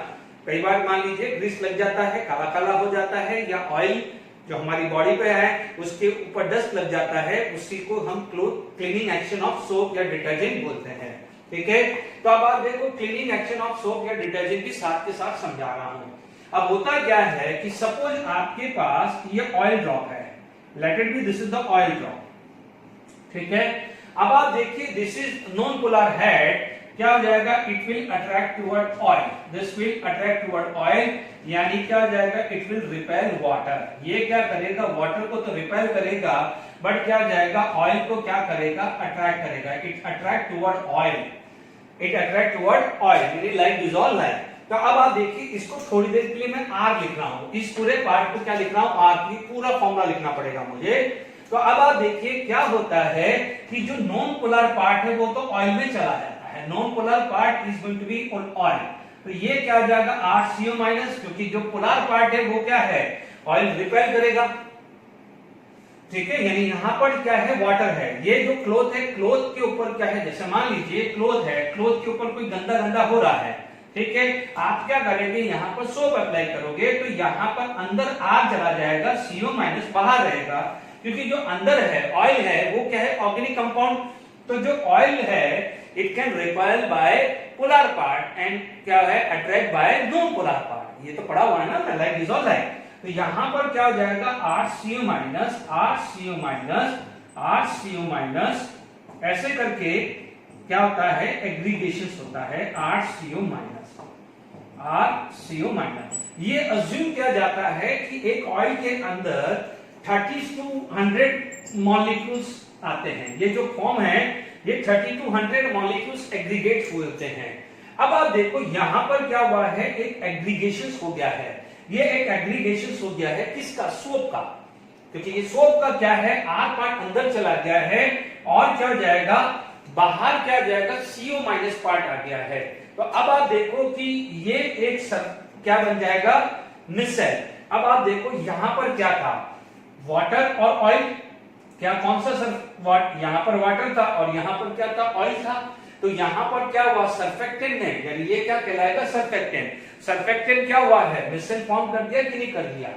A: कई बार मान लीजिए ग्रीस लग जाता है, काला काला हो जाता है, या ऑयल जो हमारी बॉडी पे है उसके ऊपर डस्ट लग जाता है, उसी को हम क्लीनिंग एक्शन ऑफ सोप या डिटर्जेंट बोलते हैं, ठीक है। तो अब आप देखो, क्लीनिंग एक्शन ऑफ सोप या डिटर्जेंट भी साथ के साथ समझा रहा हूं। अब होता क्या है कि सपोज आपके पास ये ऑयल ड्रॉप है, let it be this is the oil drop, ठीक है। अब आप देखिए, this is non polar head, क्या हो जाएगा, it will attract toward oil, this will attract toward oil, यानी क्या हो जाएगा, इट विल रिपेल वाटर, ये क्या करेगा, वाटर को तो रिपेल करेगा, बट क्या जाएगा, ऑयल को क्या करेगा, अट्रैक्ट करेगा, it attract toward oil, it attract toward oil, यानी लाइक डिसॉल्व लाइक। तो अब आप देखिए, इसको थोड़ी देर के लिए मैं आर लिख रहा हूं, इस पूरे पार्ट को क्या लिख रहा हूं, आर की पूरा फॉर्मूला लिखना पड़ेगा मुझे। तो अब आप देखिए क्या होता है कि जो नॉन पोलर पार्ट है वो तो ऑयल में चला जाता है, non polar part is going to be on oil, तो ये क्या हो जाएगा, RCO माइनस, क्योंकि जो पोलर पार्ट है वो क्या है, ऑयल रिपेल करेगा, ठीक है, यानी यहां पर क्या है, वाटर है, ये जो क्लोथ है, क्लोथ के ऊपर क्या है, जैसे मान लीजिए क्लोथ है, क्लोथ के ऊपर कोई गंदा गंदा हो रहा है, ठीक है, आप क्या करेंगे, यहां पर सोप अप्लाई करोगे तो यहां पर अंदर आग चला जाएगा, CO माइनस बाहर रहेगा, क्योंकि जो अंदर है ऑयल है वो क्या है, ऑर्गेनिक कंपाउंड, तो जो ऑयल है it can repel by polar part and क्या है, attract bye non polar part, ये तो पढ़ा हुआ है ना, लाइक डिसॉल्व लाइक। तो यहां पर क्या हो जाएगा, RCO minus, RCO minus, RCO minus, ऐसे करके क्या होता है, एग्रीगेशन होता है, RCO माइनस, RCO माइनस। ये अज्यूम किया जाता है कि एक ऑयल के अंदर 30 to 100 मॉलिक्यूल्स आते हैं, ये जो फॉर्म है ये 30 to 100 मॉलिक्यूल्स एग्रीगेट हुए होते हैं। अब आप देखो यहां पर क्या हुआ है, एक एग्रीगेशन हो गया है, ये एक एग्रीगेशन हो गया है, किसका, सोप का, क्योंकि ये सोप का क्या है, आर पार्ट अंदर चला गया है, और क्या जाएगा, बाहर क्या जाएगा, CO माइनस पार्ट आ गया है। तो अब आप देखो कि ये एक क्या बन जाएगा, मिसेल। अब आप देखो यहां पर क्या था, वाटर और ऑयल, क्या कौन सा यहाँ पर वाटर था और यहाँ पर क्या था, ऑयल था। तो यहाँ पर क्या हुआ, सर्फेक्टेंट है, यानी ये क्या कहलाएगा, सर्फेक्टेंट। सर्फेक्टेंट क्या हुआ है, मिसेल फॉर्म कर दिया कि नहीं कर दिया,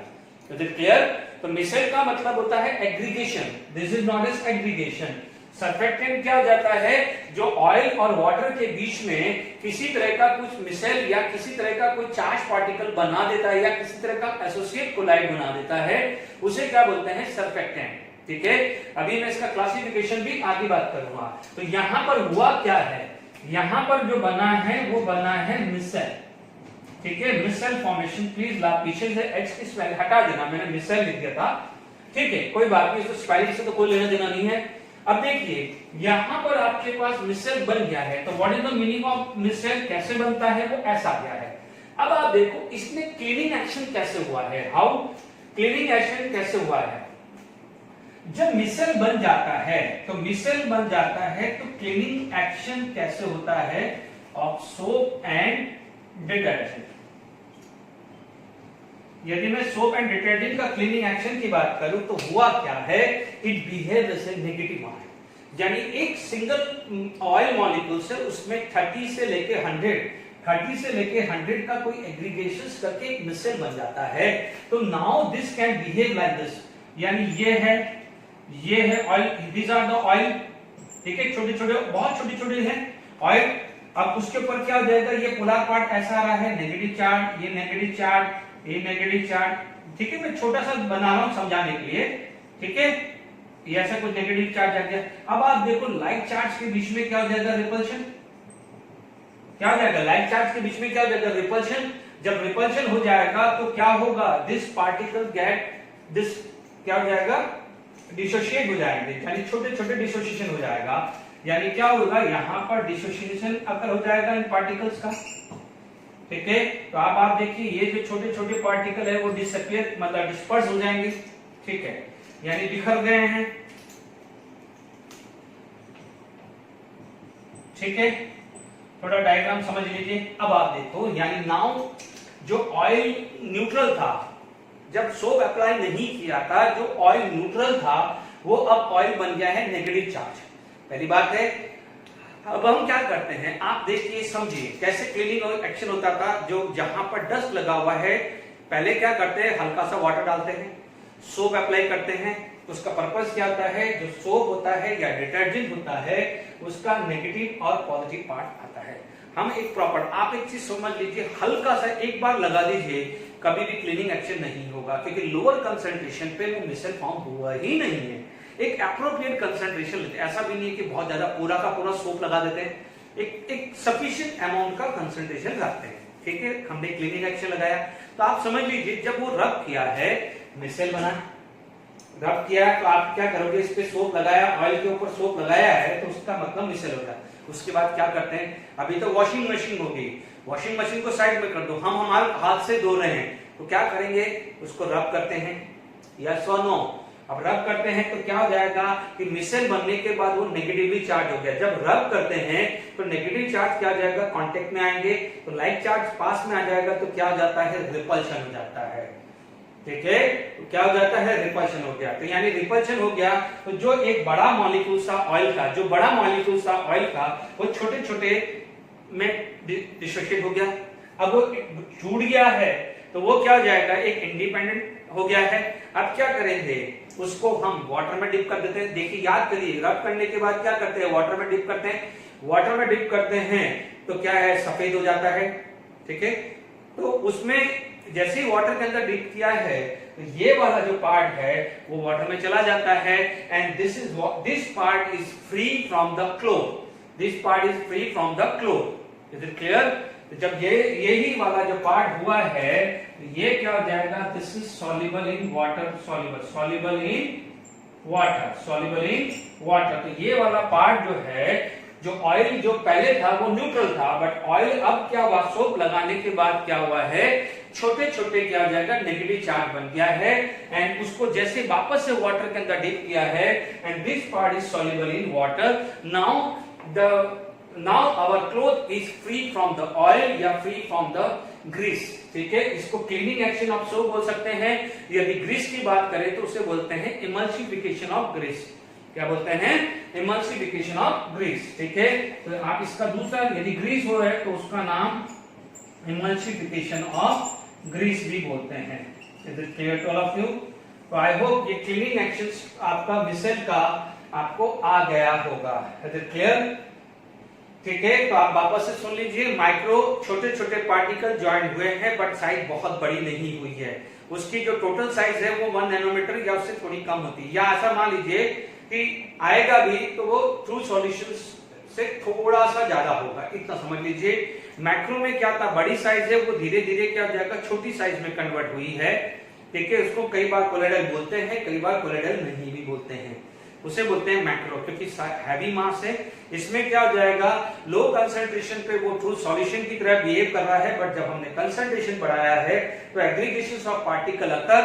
A: इज इट क्लियर। तो मिसेल का मतलब होता है aggregation, this is not as aggregation. Surfactant क्या हो जाता है, जो ऑयल और वाटर के बीच में किसी तरह का कुछ मिसेल या किसी तरह का कोई चार्ज पार्टिकल बना देता है या किसी तरह का एसोसिएट कोलाइड बना देता है, उसे क्या बोलते हैं, सर्फेक्टेंट। ठीक है, अभी मैं इसका क्लासिफिकेशन भी आगे बात करूंगा। तो यहां पर हुआ क्या है, यहां पर जो बना है वो बना है मिसेल। ठीक है, मिसेल फॉर्मेशन। प्लीज ला पीछे से एच की स्पेलिंग हटा देना, मैंने मिसेल लिख दिया था। ठीक है, कोई बात नहीं, तो स्पेलिंग से तो कोई लेना देना नहीं है। अब देखिए यहां पर आपके पास मिसेल बन गया है, तो what is the meaning of micelle, कैसे बनता है, वो ऐसा गया है। अब आप देखो इसमें क्लीनिंग एक्शन कैसे हुआ है, हाउ क्लीनिंग एक्शन कैसे हुआ है। जब मिसेल बन जाता है, तो मिसेल बन जाता है तो क्लीनिंग एक्शन कैसे होता है, ऑफ सोप एंड डिटर्जेंट। यदि मैं सोप एंड डिटर्जेंट का क्लीनिंग एक्शन की बात करूं तो हुआ क्या है, it behave as a negative ion. यानी एक सिंगल ऑयल मॉलिक्यूल से उसमें 30 से लेके 100 का कोई एग्रीगेशंस करके एक मिसेल बन जाता है। तो now this can behave like this, यानी ये है oil, these are the oil. ठीक है, छोटे छोटे, बहुत छोटे छोटे हैं ऑयल। अब उसके ऊपर क्या हो जाएगा, ये पोलर पार्ट ऐसा आ रहा है, नेगेटिव चार्ज, ये नेगेटिव चार्ज, ये नेगेटिव चार्ज। ठीक है, मैं छोटा सा बना रहा हूं समझाने के लिए। ठीक है, ये ऐसा कुछ नेगेटिव चार्ज आ गया। अब आप देखो लाइक चार्ज के बीच में क्या हो जाएगा, रिपल्शन। क्या हो जाएगा, लाइक चार्ज के बीच में क्या हो जाएगा, रिपल्शन। जब रिपल्शन हो जाएगा तो क्या होगा, दिस पार्टिकल गेट दिस, क्या हो जाएगा, डिसोशिएट हो जाएंगे, यानी छोटे छोटे डिसोसिएशन हो जाएगा। यानी क्या होगा, यहां पर डिसोसिएशन अकर हो जाएगा इन पार्टिकल्स का। ठीक है, तो आप देखिए ये जो छोटे छोटे पार्टिकल है वो डिसअपियर, मतलब डिस्पर्स हो जाएंगे। ठीक है, यानी बिखर गए हैं। ठीक है, थोड़ा डायग्राम समझ लीजिए। अब आप देखो, यानी नाउ जो ऑयल न्यूट्रल था, जब सोप अप्लाई नहीं किया था, जो ऑयल न्यूट्रल था वो अब ऑयल बन गया है नेगेटिव चार्ज। पहली बात है। अब हम क्या करते हैं, आप देखिए समझिए कैसे क्लीनिंग एक्शन होता था। जो जहां पर डस्ट लगा हुआ है, पहले क्या करते हैं, हल्का सा वाटर डालते हैं, सोप अप्लाई करते हैं। उसका पर्पस क्या होता है, जो सोप होता है या डिटर्जेंट होता है उसका नेगेटिव और पॉजिटिव पार्ट आता है। हम एक प्रॉपर, आप एक चीज समझ लीजिए, हल्का सा एक बार लगा दीजिए, कभी भी क्लीनिंग एक्शन नहीं होगा, क्योंकि लोअर कंसंट्रेशन पे वो मिसेल फॉर्म हुआ ही नहीं है। एक एप्रोप्रिएट कंसंट्रेशन लेते हैं, ऐसा भी नहीं है कि बहुत ज्यादा पूरा का पूरा सोप लगा देते हैं, एक सफिशिएंट अमाउंट का कंसंट्रेशन रखते हैं। ठीक है, हमने क्लीनिंग एक्शन लगाया, तो आप समझ लीजिए जब वो रब किया है, मिसेल बना, रब किया तो आप क्या करोगे, इस पे सोप लगाया, ऑयल के ऊपर सोप लगाया है, तो उसका मतलब मिसेल होगा। उसके बाद क्या करते हैं, अभी तो वॉशिंग मशीन होगी, वॉशिंग मशीन को साइड में कर दो, हम हमारे हाथ से धो रहे हैं, तो क्या करेंगे, उसको रब करते हैं, यस और नो। अब रब करते हैं तो क्या हो जाएगा कि मिसेल बनने के बाद वो नेगेटिवली चार्ज हो गया। जब रब करते हैं तो नेगेटिव चार्ज क्या हो जाएगा, कांटेक्ट में आएंगे, तो लाइक चार्ज पास में आ जाएगा, तो क्या हो जाता है, रिपल्शन हो जाता है। ठीक है, तो क्या हो जाता है, रिपल्शन हो गया। तो यानी रिपल्शन हो गया, तो जो एक बड़ा मॉलिक्यूल सा ऑयल का, जो बड़ा मॉलिक्यूल सा ऑयल का, वो छोटे छोटे में डिसोशिएट हो गया। अब वो छूट गया है, तो वो क्या हो जाएगा, एक इंडिपेंडेंट हो गया है। अब क्या करेंगे, उसको हम वाटर में डिप कर देते हैं। देखिए याद करिए, रब करने के बाद क्या करते हैं, वाटर में डिप करते हैं। वाटर में डिप करते हैं तो क्या है, सफेद हो जाता है। ठीक है, तो उसमें जैसे ही वाटर के अंदर डिप किया है, तो ये वाला जो पार्ट है वो वाटर में चला जाता है, and this part is free from the cloth, this part is free from the cloth. Is it clear. तो जब यही वाला जो पार्ट हुआ है, तो ये क्या हो जाएगा, this is soluble in water, soluble in water. तो ये वाला पार्ट जो है, जो ऑयल जो पहले था वो न्यूट्रल था, बट ऑयल अब क्या हुआ, सोप लगाने के बाद क्या हुआ है, छोटे छोटे क्या हो जाएगा, नेगेटिव चार्ज बन गया है, एंड उसको जैसे वापस से वाटर के अंदर डिप किया है, and this part is soluble in water. Now our cloth is free from the oil या free from the ग्रीस, ठीक है। इसको क्लीनिंग एक्शन ऑफ सोप बोल सकते हैं। यदि ग्रीस की बात करें तो उसे बोलते हैं इमल्सिफिकेशन ऑफ ग्रीस। क्या बोलते हैं? इमल्सिफिकेशन ऑफ ग्रीस, ठीक है। तो आप इसका दूसरा, यदि ग्रीस हो है तो उसका नाम इमल्सिफिकेशन ऑफ ग्रीस भी बोलते हैं। Is it clear to all of you? तो आई होप ये क्लीनिंग एक्शंस आपका मिसेल का आपको आ गया होगा। Is it clear? ठीक है, तो आप वापस से सुन लीजिए। माइक्रो छोटे छोटे पार्टिकल ज्वाइन हुए हैं बट साइज बहुत बड़ी नहीं हुई है। उसकी जो टोटल साइज है वो 1 नैनोमीटर या उससे थोड़ी कम होती है, या ऐसा मान लीजिए कि आएगा भी तो वो ट्रू सॉल्यूशन से थोड़ा सा ज्यादा होगा, इतना समझ लीजिए। मैक्रो में क्या था, बड़ी साइज है वो धीरे धीरे क्या हो जाएगा, छोटी साइज में कन्वर्ट हुई है, ठीक है। उसको कई बार कोलोइडल बोलते हैं, कई बार कोलोइडल नहीं भी बोलते हैं, उसे बोलते हैं मैक्रो, क्योंकि हैवी मास है। इसमें क्या हो जाएगा, लो कंसंट्रेशन पे वो ट्रू सॉल्यूशन की तरह बिहेव कर रहा है, बट जब हमने कंसंट्रेशन बढ़ाया है तो एग्रीगेशन ऑफ पार्टिकल अकर,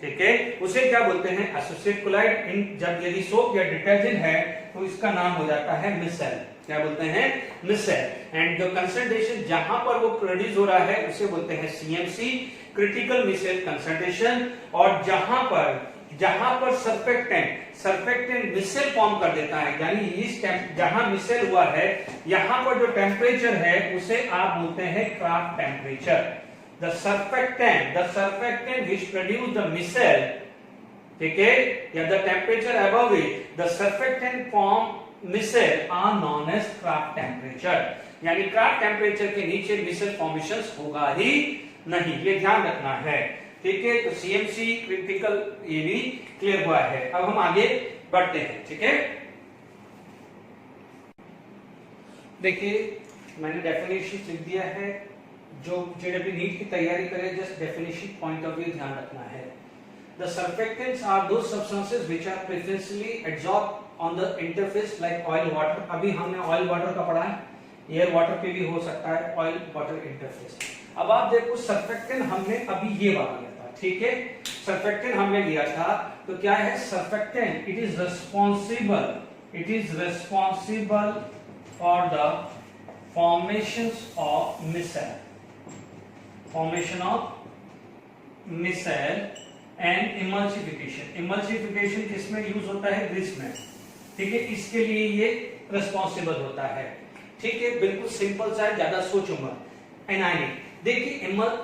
A: ठीक है, उसे क्या बोलते हैं, एसोसिएट कोलाइड। जब यदि सोप या डिटर्जेंट है तो इसका नाम हो जाता है मिसेल। क्या बोलते हैं? मिसेल। एंड जो कंसंट्रेशन जहां पर वो प्रोड्यूस हो रहा है उसे बोलते हैं सीएमसी, क्रिटिकल मिसेल कंसंट्रेशन। और जहां पर सरफेक्टेंट मिसेल फॉर्म कर देता है, यानी इस जहां मिसेल हुआ है यहां पर जो टेम्परेचर है उसे आप बोलते हैं craft temperature. The surfactant which produce the micelle, ठीक है, या the temperature above it, the surfactant form micelle are known as Kraft temperature। यानी क्राफ्ट टेम्परेचर के नीचे मिसेल फॉर्मेशंस होगा ही नहीं, ये ध्यान रखना है, ठीक है। तो सीएमसी, क्रिटिकल, ये भी क्लियर हुआ है। अब हम आगे बढ़ते हैं, ठीक है। देखिए मैंने डेफिनेशन लिख दिया है, जो जेडब्ल्यू नीट की तैयारी करे just definition point of view ध्यान रखना है। The surfactants are those substances which are preferentially absorb on the interface like oil water. अभी हमने ऑयल वाटर का पढ़ा है, एयर वाटर पे भी हो सकता है, ऑयल वाटर इंटरफेस। अब आप देखो सर्फेक्टेंट हमने अभी ये वाला लिया था, ठीक है, सर्फेक्टेंट हमने लिया था, तो क्या है surfactant, it is responsible for the formations of micelle, formation of micelle and emulsification। emulsification किसमें यूज होता है? ग्रीस में, ठीक है, इसके लिए ये रिस्पांसिबल होता है, ठीक है। बिल्कुल सिंपल सा है, ज्यादा सोचूंगा। एनायनिक, देखिए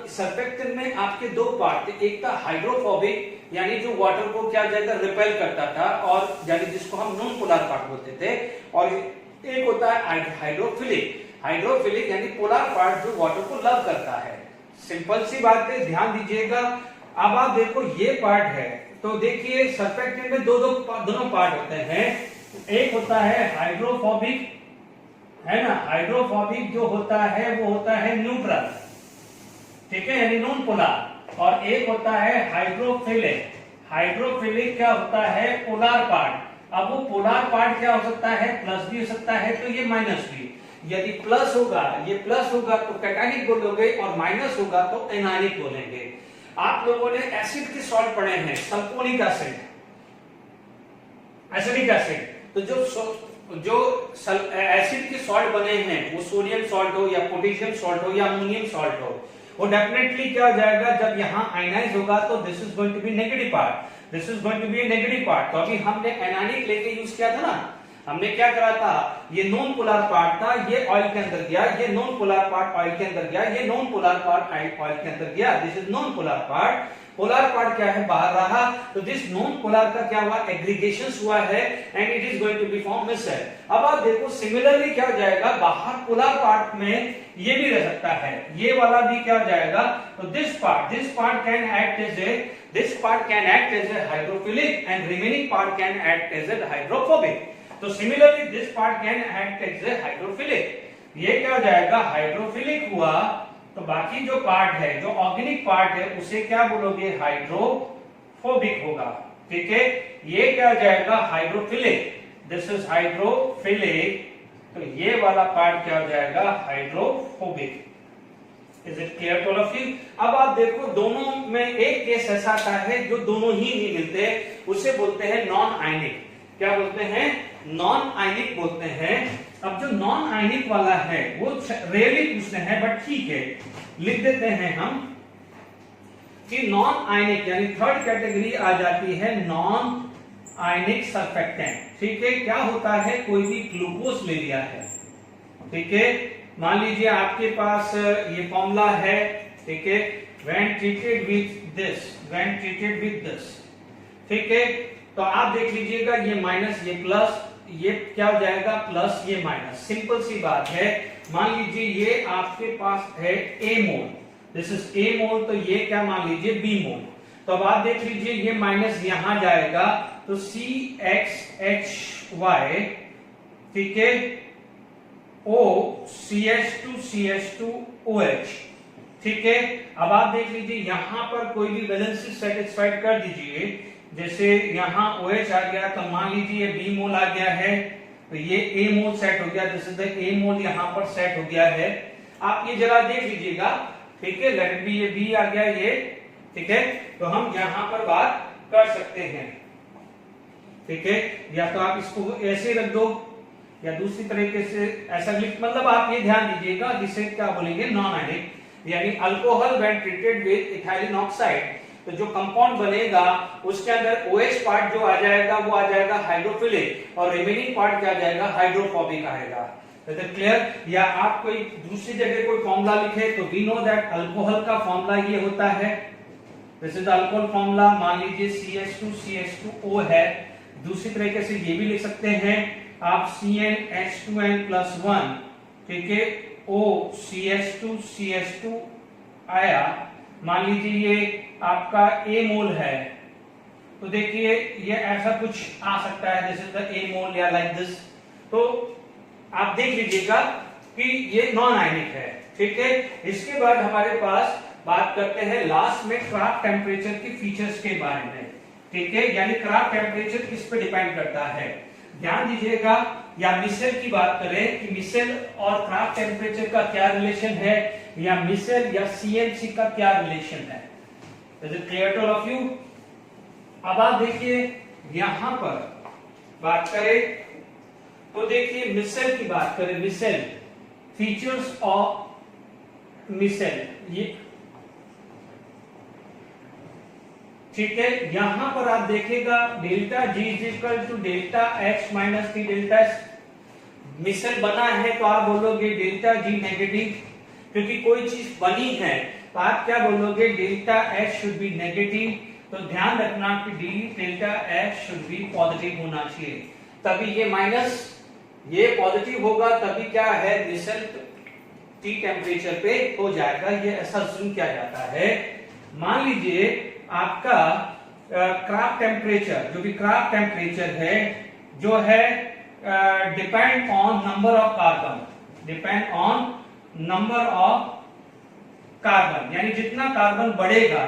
A: सर्फेक्टेंट में आपके दो पार्ट थे, एक था हाइड्रोफोबिक, यानी जो वाटर को क्या जाएगा रिपेल करता था, और यानी जिसको हम नॉन पोलर पार्ट बोलते थे, और एक होता है हाइड्रोफिलिक यानी पोलर पार्ट जो वाटर को लव करता है। सिंपल सी बात है, ध्यान दीजिएगा। अब आप देखो ये पार्ट है, तो देखिए सर्फेक्टेंट में दोनों पार्ट होते हैं, एक होता है हाइड्रोफोबिक, है ना, हाइड्रोफोबिक जो होता है वो होता है न्यूट्रल, ठीक है, यानी नॉन पोलर, और एक होता है हाइड्रोफिलिक। हाइड्रोफिलिक क्या होता है? Polar part. अब वो पोलर पार्ट क्या हो सकता है? प्लस भी हो सकता है, तो ये माइनस भी। यदि प्लस होगा, ये प्लस होगा तो कैटायनिक बोलोगे, और माइनस होगा तो एनायनिक बोलेंगे। आप लोगों ने एसिड के सॉल्ट पढ़े हैं, सल्फोनिक एसिड, एसिडिक एसिड। तो जो एसिड के सॉल्ट बने हैं, वो सोडियम सॉल्ट हो या पोटेशियम सॉल्ट हो या अमोनियम सॉल्ट हो, वो डेफिनेटली क्या हो जाएगा, जब यहाँ आयनाइज होगा तो this is going to be negative part, this is going to be negative part. तो अभी हमने एनायनिक लेके यूज किया था ना, हमने क्या करा था, ये नॉन पोलर पार्ट था, ये ऑयल के अंदर गया, ये नॉन पोलर पार्ट ऑयल के अंदर गया, ये नॉन पोलर पार्ट ऑयल के अंदर गया, this is non polar part. Polar part क्या है? बाहर रहा, तो दिस नॉन पोलर का क्या हुआ? एग्रीगेशंस हुआ है, and it is going to be form micelle. अब आप देखो सिमिलरली क्या हो जाएगा, बाहर पोलर पार्ट में ये भी रह सकता है, ये वाला भी क्या हो जाएगा, तो this part can act as a hydrophilic and remaining part can act as a hydrophobic. तो similarly this part can act as a hydrophilic. ये क्या हो जाएगा? हाइड्रोफिलिक हुआ, तो बाकी जो पार्ट है, जो ऑर्गेनिक पार्ट है, उसे क्या बोलोगे? हाइड्रोफोबिक होगा, ठीक है। ये क्या हो जाएगा? हाइड्रोफिलिक, दिस इज हाइड्रोफिलिक, तो ये वाला पार्ट क्या हो जाएगा? Hydrophobic. Is it clear to all of you? अब आप देखो दोनों में एक केस ऐसा आता है जो दोनों ही नहीं मिलते, उसे बोलते हैं नॉन आयनिक। क्या बोलते हैं? नॉन आयनिक बोलते हैं। अब जो नॉन आयनिक वाला है वो रेयरली पूछते हैं, बट ठीक है, लिख देते हैं हम कि नॉन आयनिक यानी थर्ड कैटेगरी आ जाती है नॉन आयनिक सरफेक्टेंट। ठीक है, क्या होता है, कोई भी ग्लूकोज ले लिया है, ठीक है, मान लीजिए आपके पास ये फॉर्मूला है, ठीक है, व्हेन ट्रीटेड विद दिस, ठीक है, तो आप देख लीजिएगा ये माइनस ये प्लस, ये क्या हो जाएगा प्लस ये माइनस, सिंपल सी बात है। मान लीजिए ये आपके पास है ए मोल, दिस इज ए मोल, तो ये क्या मान लीजिए बी मोल, तो अब आप देख लीजिए ये माइनस यहां जाएगा तो CXHY, ठीक है, O CH2OH, ठीक है। अब आप देख लीजिए यहां पर कोई भी वैलेंसी सेटिस्फाइड कर दीजिए, जैसे यहां OH आ गया तो मान लीजिए बी मोल आ गया है, तो ये ए मोल सेट हो गया, दिस इज द ए मोल यहां पर सेट हो गया है। आप ये जरा देख लीजिएगा, ठीक है, लेट बी, ये बी आ गया ये, ठीक है, तो हम यहां पर बात कर सकते हैं, ठीक है, या तो आप इसको ऐसे रख दो या दूसरी तरीके से ऐसा लिख, मतलब आप ये ध्यान दीजिएगा जिसे क्या बोलेंगे नॉन आयनिक, यानी alcohol when treated with ethylene oxide, तो जो कंपाउंड बनेगा उसके अंदर OH पार्ट जो आ जाएगा वो आ जाएगा हाइड्रोफिलिक और रिमेनिंग पार्ट क्या आ जाएगा हाइड्रोफोबिक आएगा। तो क्लियर, या आप कोई दूसरी जगह कोई फॉर्मूला लिखे तो वी नो दैट अल्कोहल का फॉर्मूला ये होता है, दिस इज अल्कोहल फॉर्मूला, मान लीजिए CH2CH2O है। दूसरी तरीके से ये भी लिख सकते हैं आप CnH2n+1, ठीक है, OCH2CH2 आया, मान लीजिए ये आपका ए मोल है, तो देखिए ये ऐसा कुछ आ सकता है, दिस इज द ए मोल या लाइक दिस, तो आप देख लीजिएगा कि ये नॉन आयनिक है, ठीक है। इसके बाद हमारे पास बात करते हैं लास्ट में क्राफ्ट टेम्परेचर की फीचर्स के बारे में, ठीक है, यानी क्राफ्ट टेम्परेचर किस पे डिपेंड करता है, ध्यान दीजिएगा। या मिसेल की बात करें कि मिसेल और क्राफ्ट टेम्परेचर का क्या रिलेशन है, या मिसेल या CMC का क्या रिलेशन है, is it clear to all of you. अब आप देखिए यहां पर बात करें तो देखिए मिसेल की बात करें, मिसेल फीचर्स ऑफ मिसेल, ये ठीक है, यहां पर आप देखेगा delta G is equal to delta X minus T delta S, micelle बना है तो आप बोलोगे डेल्टा G नेगेटिव, क्योंकि कोई चीज बनी है तो आप क्या बोलोगे delta H should be negative, तो ध्यान रखना कि delta H should be positive होना चाहिए, तभी ये माइनस ये पॉजिटिव होगा, तभी क्या है मिसेल T टेम्परेचर पे हो जाएगा, ये ऐसा अज्यूम किया जाता है। मान लीजिए आपका क्राफ्ट टेम्परेचर, जो भी क्राफ्ट टेम्परेचर है जो है depend on number of carbon, depend on number of carbon, यानी जितना कार्बन बढ़ेगा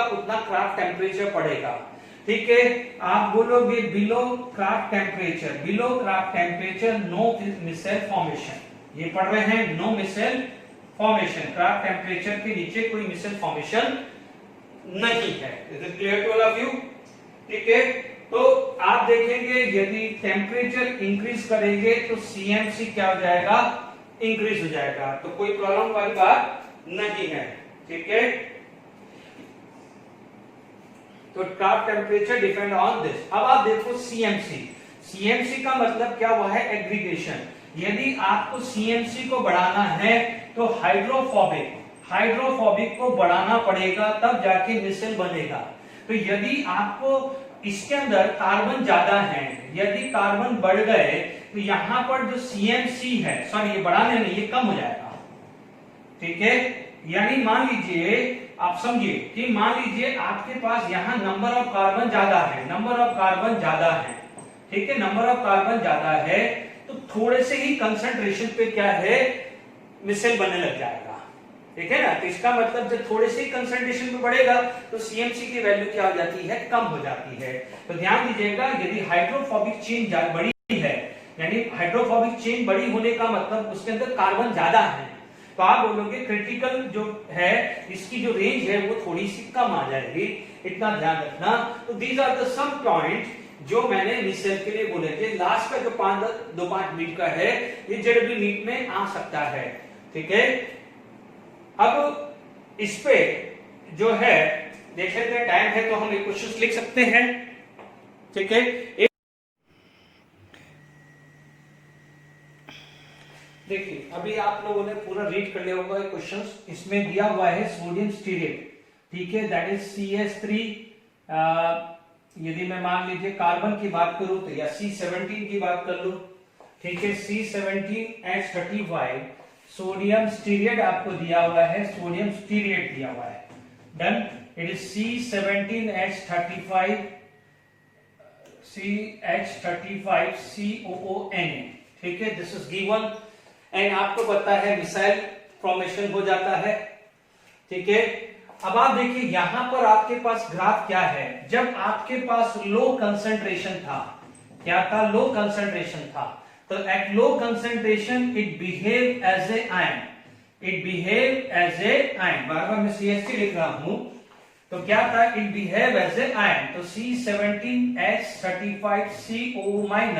A: उतना क्राफ्ट टेम्परेचर बढ़ेगा, ठीक है। आप बोलोगे below Krafft temperature no micelle formation, ये पढ़ रहे हैं no micelle formation, Krafft temperature के नीचे कोई मिसेल फॉर्मेशन नहीं है, is it clear to all of you, ठीक है। तो आप देखेंगे यदि टेम्परेचर इंक्रीज करेंगे तो CMC क्या हो जाएगा, इंक्रीज हो जाएगा, तो कोई प्रॉब्लम वाली बात नहीं है, ठीक है। तो craft temperature depend on this. अब आप देखो CMC का मतलब क्या हुआ है, एग्रीगेशन। यदि आपको CMC को बढ़ाना है तो हाइड्रोफोबिक को बढ़ाना पड़ेगा, तब जाके मिसेल बनेगा। तो यदि आपको इसके अंदर कार्बन ज्यादा है, यदि कार्बन बढ़ गए तो यहां पर जो CMC है, सॉरी ये बढ़ाने नहीं, ये कम हो जाएगा, ठीक है। यानी मान लीजिए, आप समझिए कि मान लीजिए आपके पास यहां नंबर ऑफ कार्बन ज्यादा है, ठीक है, नंबर ऑफ कार्बन ज्यादा है, तो थोड़े से ही कंसंट्रेशन पे क्या है मिसेल बनने लग जाएगा, ठीक है ना। तो इसका मतलब जब थोड़े से कंसंट्रेशन में बढ़ेगा तो CMC की वैल्यू क्या हो जाती है, कम हो जाती है। तो ध्यान दीजिएगा यदि हाइड्रोफोबिक चेन बड़ी है, यानी हाइड्रोफोबिक चेन बड़ी होने का मतलब उसके अंदर कार्बन ज्यादा है, तो आप बोलोगे क्रिटिकल जो है इसकी जो रेंज है वो थोड़ी सी कम आ जाएगी, इतना ध्यान रखना। तो these are the some point जो मैंने मिसेल के लिए बोले थे, लास्ट का जो 5 मिनट का है ये जेडब्ल्यू नीट में आ सकता है। ठीक है, अब इस पे जो है देख लेते हैं, टाइम है तो हम एक क्वेश्चन लिख सकते हैं। ठीक है, देखिए अभी आप लोगों ने पूरा रीड कर लिया होगा क्वेश्चन। इसमें दिया हुआ है सोडियम स्टीरेट, ठीक है, दैट इज CS3। यदि मैं मान लीजिए कार्बन की बात करूं तो या C17 की बात कर लूं, ठीक है, C17H35 सोडियम स्टीरेट आपको दिया हुआ है, सोडियम स्टीरेट दिया हुआ है। Done, it is C17H35 CH35COON, ठीक है, दिस इज गिवन। एंड आपको पता है मिसाइल फॉर्मेशन हो जाता है। ठीक है, अब आप देखिए यहां पर आपके पास ग्राफ क्या है। जब आपके पास लो कंसंट्रेशन था, क्या था, लो कंसंट्रेशन था, तो at low concentration it behave as a ion, it behave as a ion. बार बार मैं CH3 लिख रहा हूं, तो क्या था, it behave as a ion. तो C17H35CO- एंड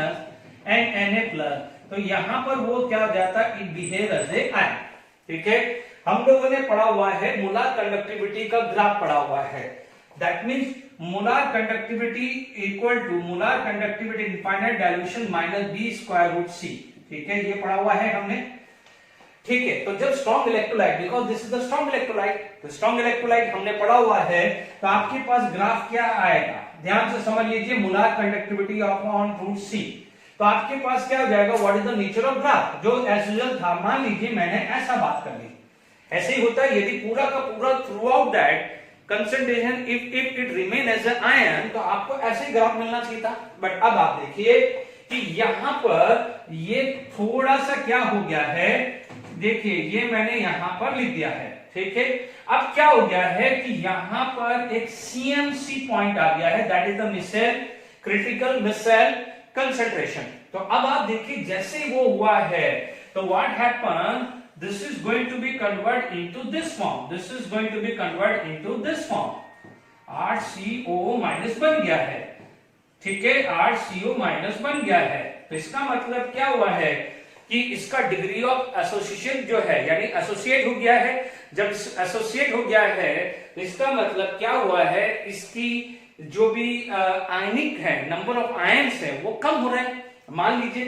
A: Na+, तो यहां पर वो क्या हो जाता है, it behave as a ion. ठीक है, हम लोगों ने पढ़ा हुआ है मोलार कंडक्टिविटी का ग्राफ पढ़ा हुआ है। That means molar conductivity equal to molar conductivity infinite dilution minus B²√C। ठीक है, ये पढ़ा हुआ है हमने। ठीक है, तो जब strong electrolyte, because this is the strong electrolyte, तो स्ट्रॉन्ग इलेक्ट्रोलाइट हमने पढ़ा हुआ है, तो आपके पास ग्राफ क्या आएगा, ध्यान से समझ लीजिए, मोलार कंडक्टिविटी ऑन √C। तो आपके पास क्या हो जाएगा, what is the nature of graph, जो एज यूजुअल था। मान लीजिए मैंने ऐसा बात कर ली, ऐसे ही होता है, यदि पूरा का पूरा throughout that concentration if it remain as an ion, तो आपको ऐसे ही ग्राफ मिलना चाहिए था। बट अब आप देखिए कि यहां पर ये थोड़ा सा क्या हो गया है, देखिए ये मैंने यहां पर लिख दिया है। ठीक है, अब क्या हो गया है कि यहां पर एक CMC पॉइंट आ गया है, that is the micelle critical micelle concentration. तो अब आप देखिए जैसे वो हुआ है, तो what happen, this is going to be converted into this form, this is going to be converted into this form, HCO- बन गया है। ठीक है, HCO- बन गया है। तो इसका मतलब क्या हुआ है कि इसका डिग्री ऑफ एसोसिएशन जो है, यानी एसोसिएट हो गया है। जब एसोसिएट हो गया है तो इसका मतलब क्या हुआ है, इसकी जो भी आयनिक है, नंबर ऑफ आयन्स है, वो कम हो रहे हैं। मान लीजिए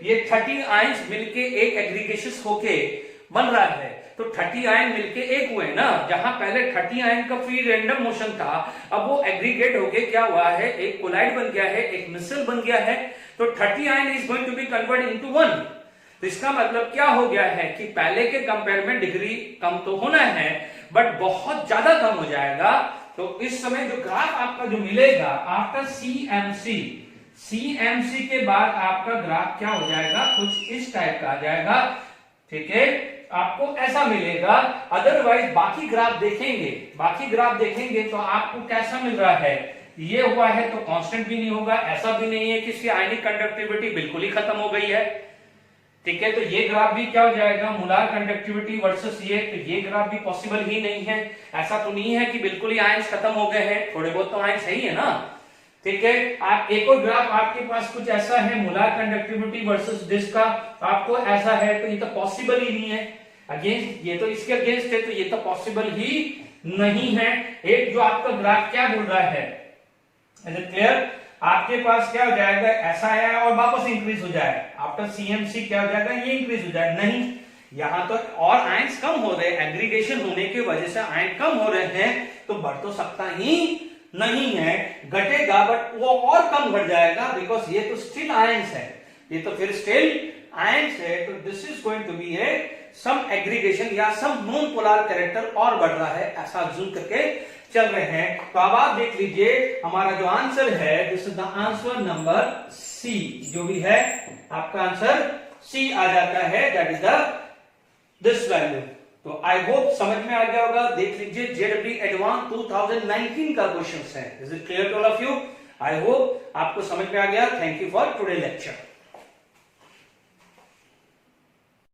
A: ये 30 आयन्स मिलके एक एग्रीगेशन होके बन रहा है, तो 30 आयन मिलके एक हुए ना, जहां पहले 30 आयन का फ्री रैंडम मोशन था, अब वो एग्रीगेट होके क्या हुआ है, एक कोलाइड बन गया है, एक मिसल बन गया है। तो 30 ion is going to be convert into 1। तो इसका मतलब क्या हो गया है कि पहले के कंपेयर में डिग्री कम तो होना है, बट बहुत ज्यादा कम हो जाएगा। तो इस समय जो ग्राफ आपका जो मिलेगा आफ्टर CMC के बाद आपका ग्राफ क्या हो जाएगा, कुछ इस टाइप का आ जाएगा। ठीक है, आपको ऐसा मिलेगा। अदरवाइज बाकी ग्राफ देखेंगे तो आपको कैसा मिल रहा है, ये हुआ है तो कांस्टेंट भी नहीं होगा, ऐसा भी नहीं है कि इसकी आयनिक कंडक्टिविटी बिल्कुल ही खत्म हो गई है। ठीक है, तो ये ग्राफ भी क्या हो जाएगा, मोलार कंडक्टिविटी वर्सेस ये, तो ये ग्राफ भी पॉसिबल ही नहीं है। ऐसा तो नहीं है कि बिल्कुल ही आयंस खत्म हो गए हैं, थोड़े बहुत तो आयंस है ही है ना। ठीक है, आप एक और ग्राफ आपके पास कुछ ऐसा है, मोलार कंडक्टिविटी वर्सेस दिस का आपको ऐसा है, तो ये तो पॉसिबल ही नहीं है। अगेंस्ट, ये तो इसके अगेंस्ट है, तो ये तो पॉसिबल ही नहीं है। एक जो आपका ग्राफ क्या बोल रहा है, इज इट क्लियर, आपके पास क्या हो जाएगा, ऐसा है और वापस इंक्रीज हो जाए, आफ्टर CMC क्या हो जाएगा, ये इंक्रीज हो जाए। नहीं, यहां तो और आयंस कम हो रहे हैं, एग्रीगेशन होने की वजह से आयन कम हो रहे हैं, तो बढ़ तो सकता ही नहीं है, घटेगा बट वो और कम घट जाएगा, बिकॉज ये तो स्टिल आयंस है, ये तो फिर स्टिल आयंस है। तो this is going to be a some aggregation या सम नॉन पोलर कैरेक्टर और बढ़ रहा है, ऐसा अज्यूम करके चल रहे हैं। तो अब आप देख लीजिए हमारा जो आंसर है, this is the answer number C, जो भी है आपका आंसर C आ जाता है, that is the this value. तो आई होप समझ में आ गया होगा। देख लीजिए JEE एडवांस 2019 का क्वेश्चन है। Is it clear to all of you? I hope आपको समझ में आ गया। Thank you for today lecture.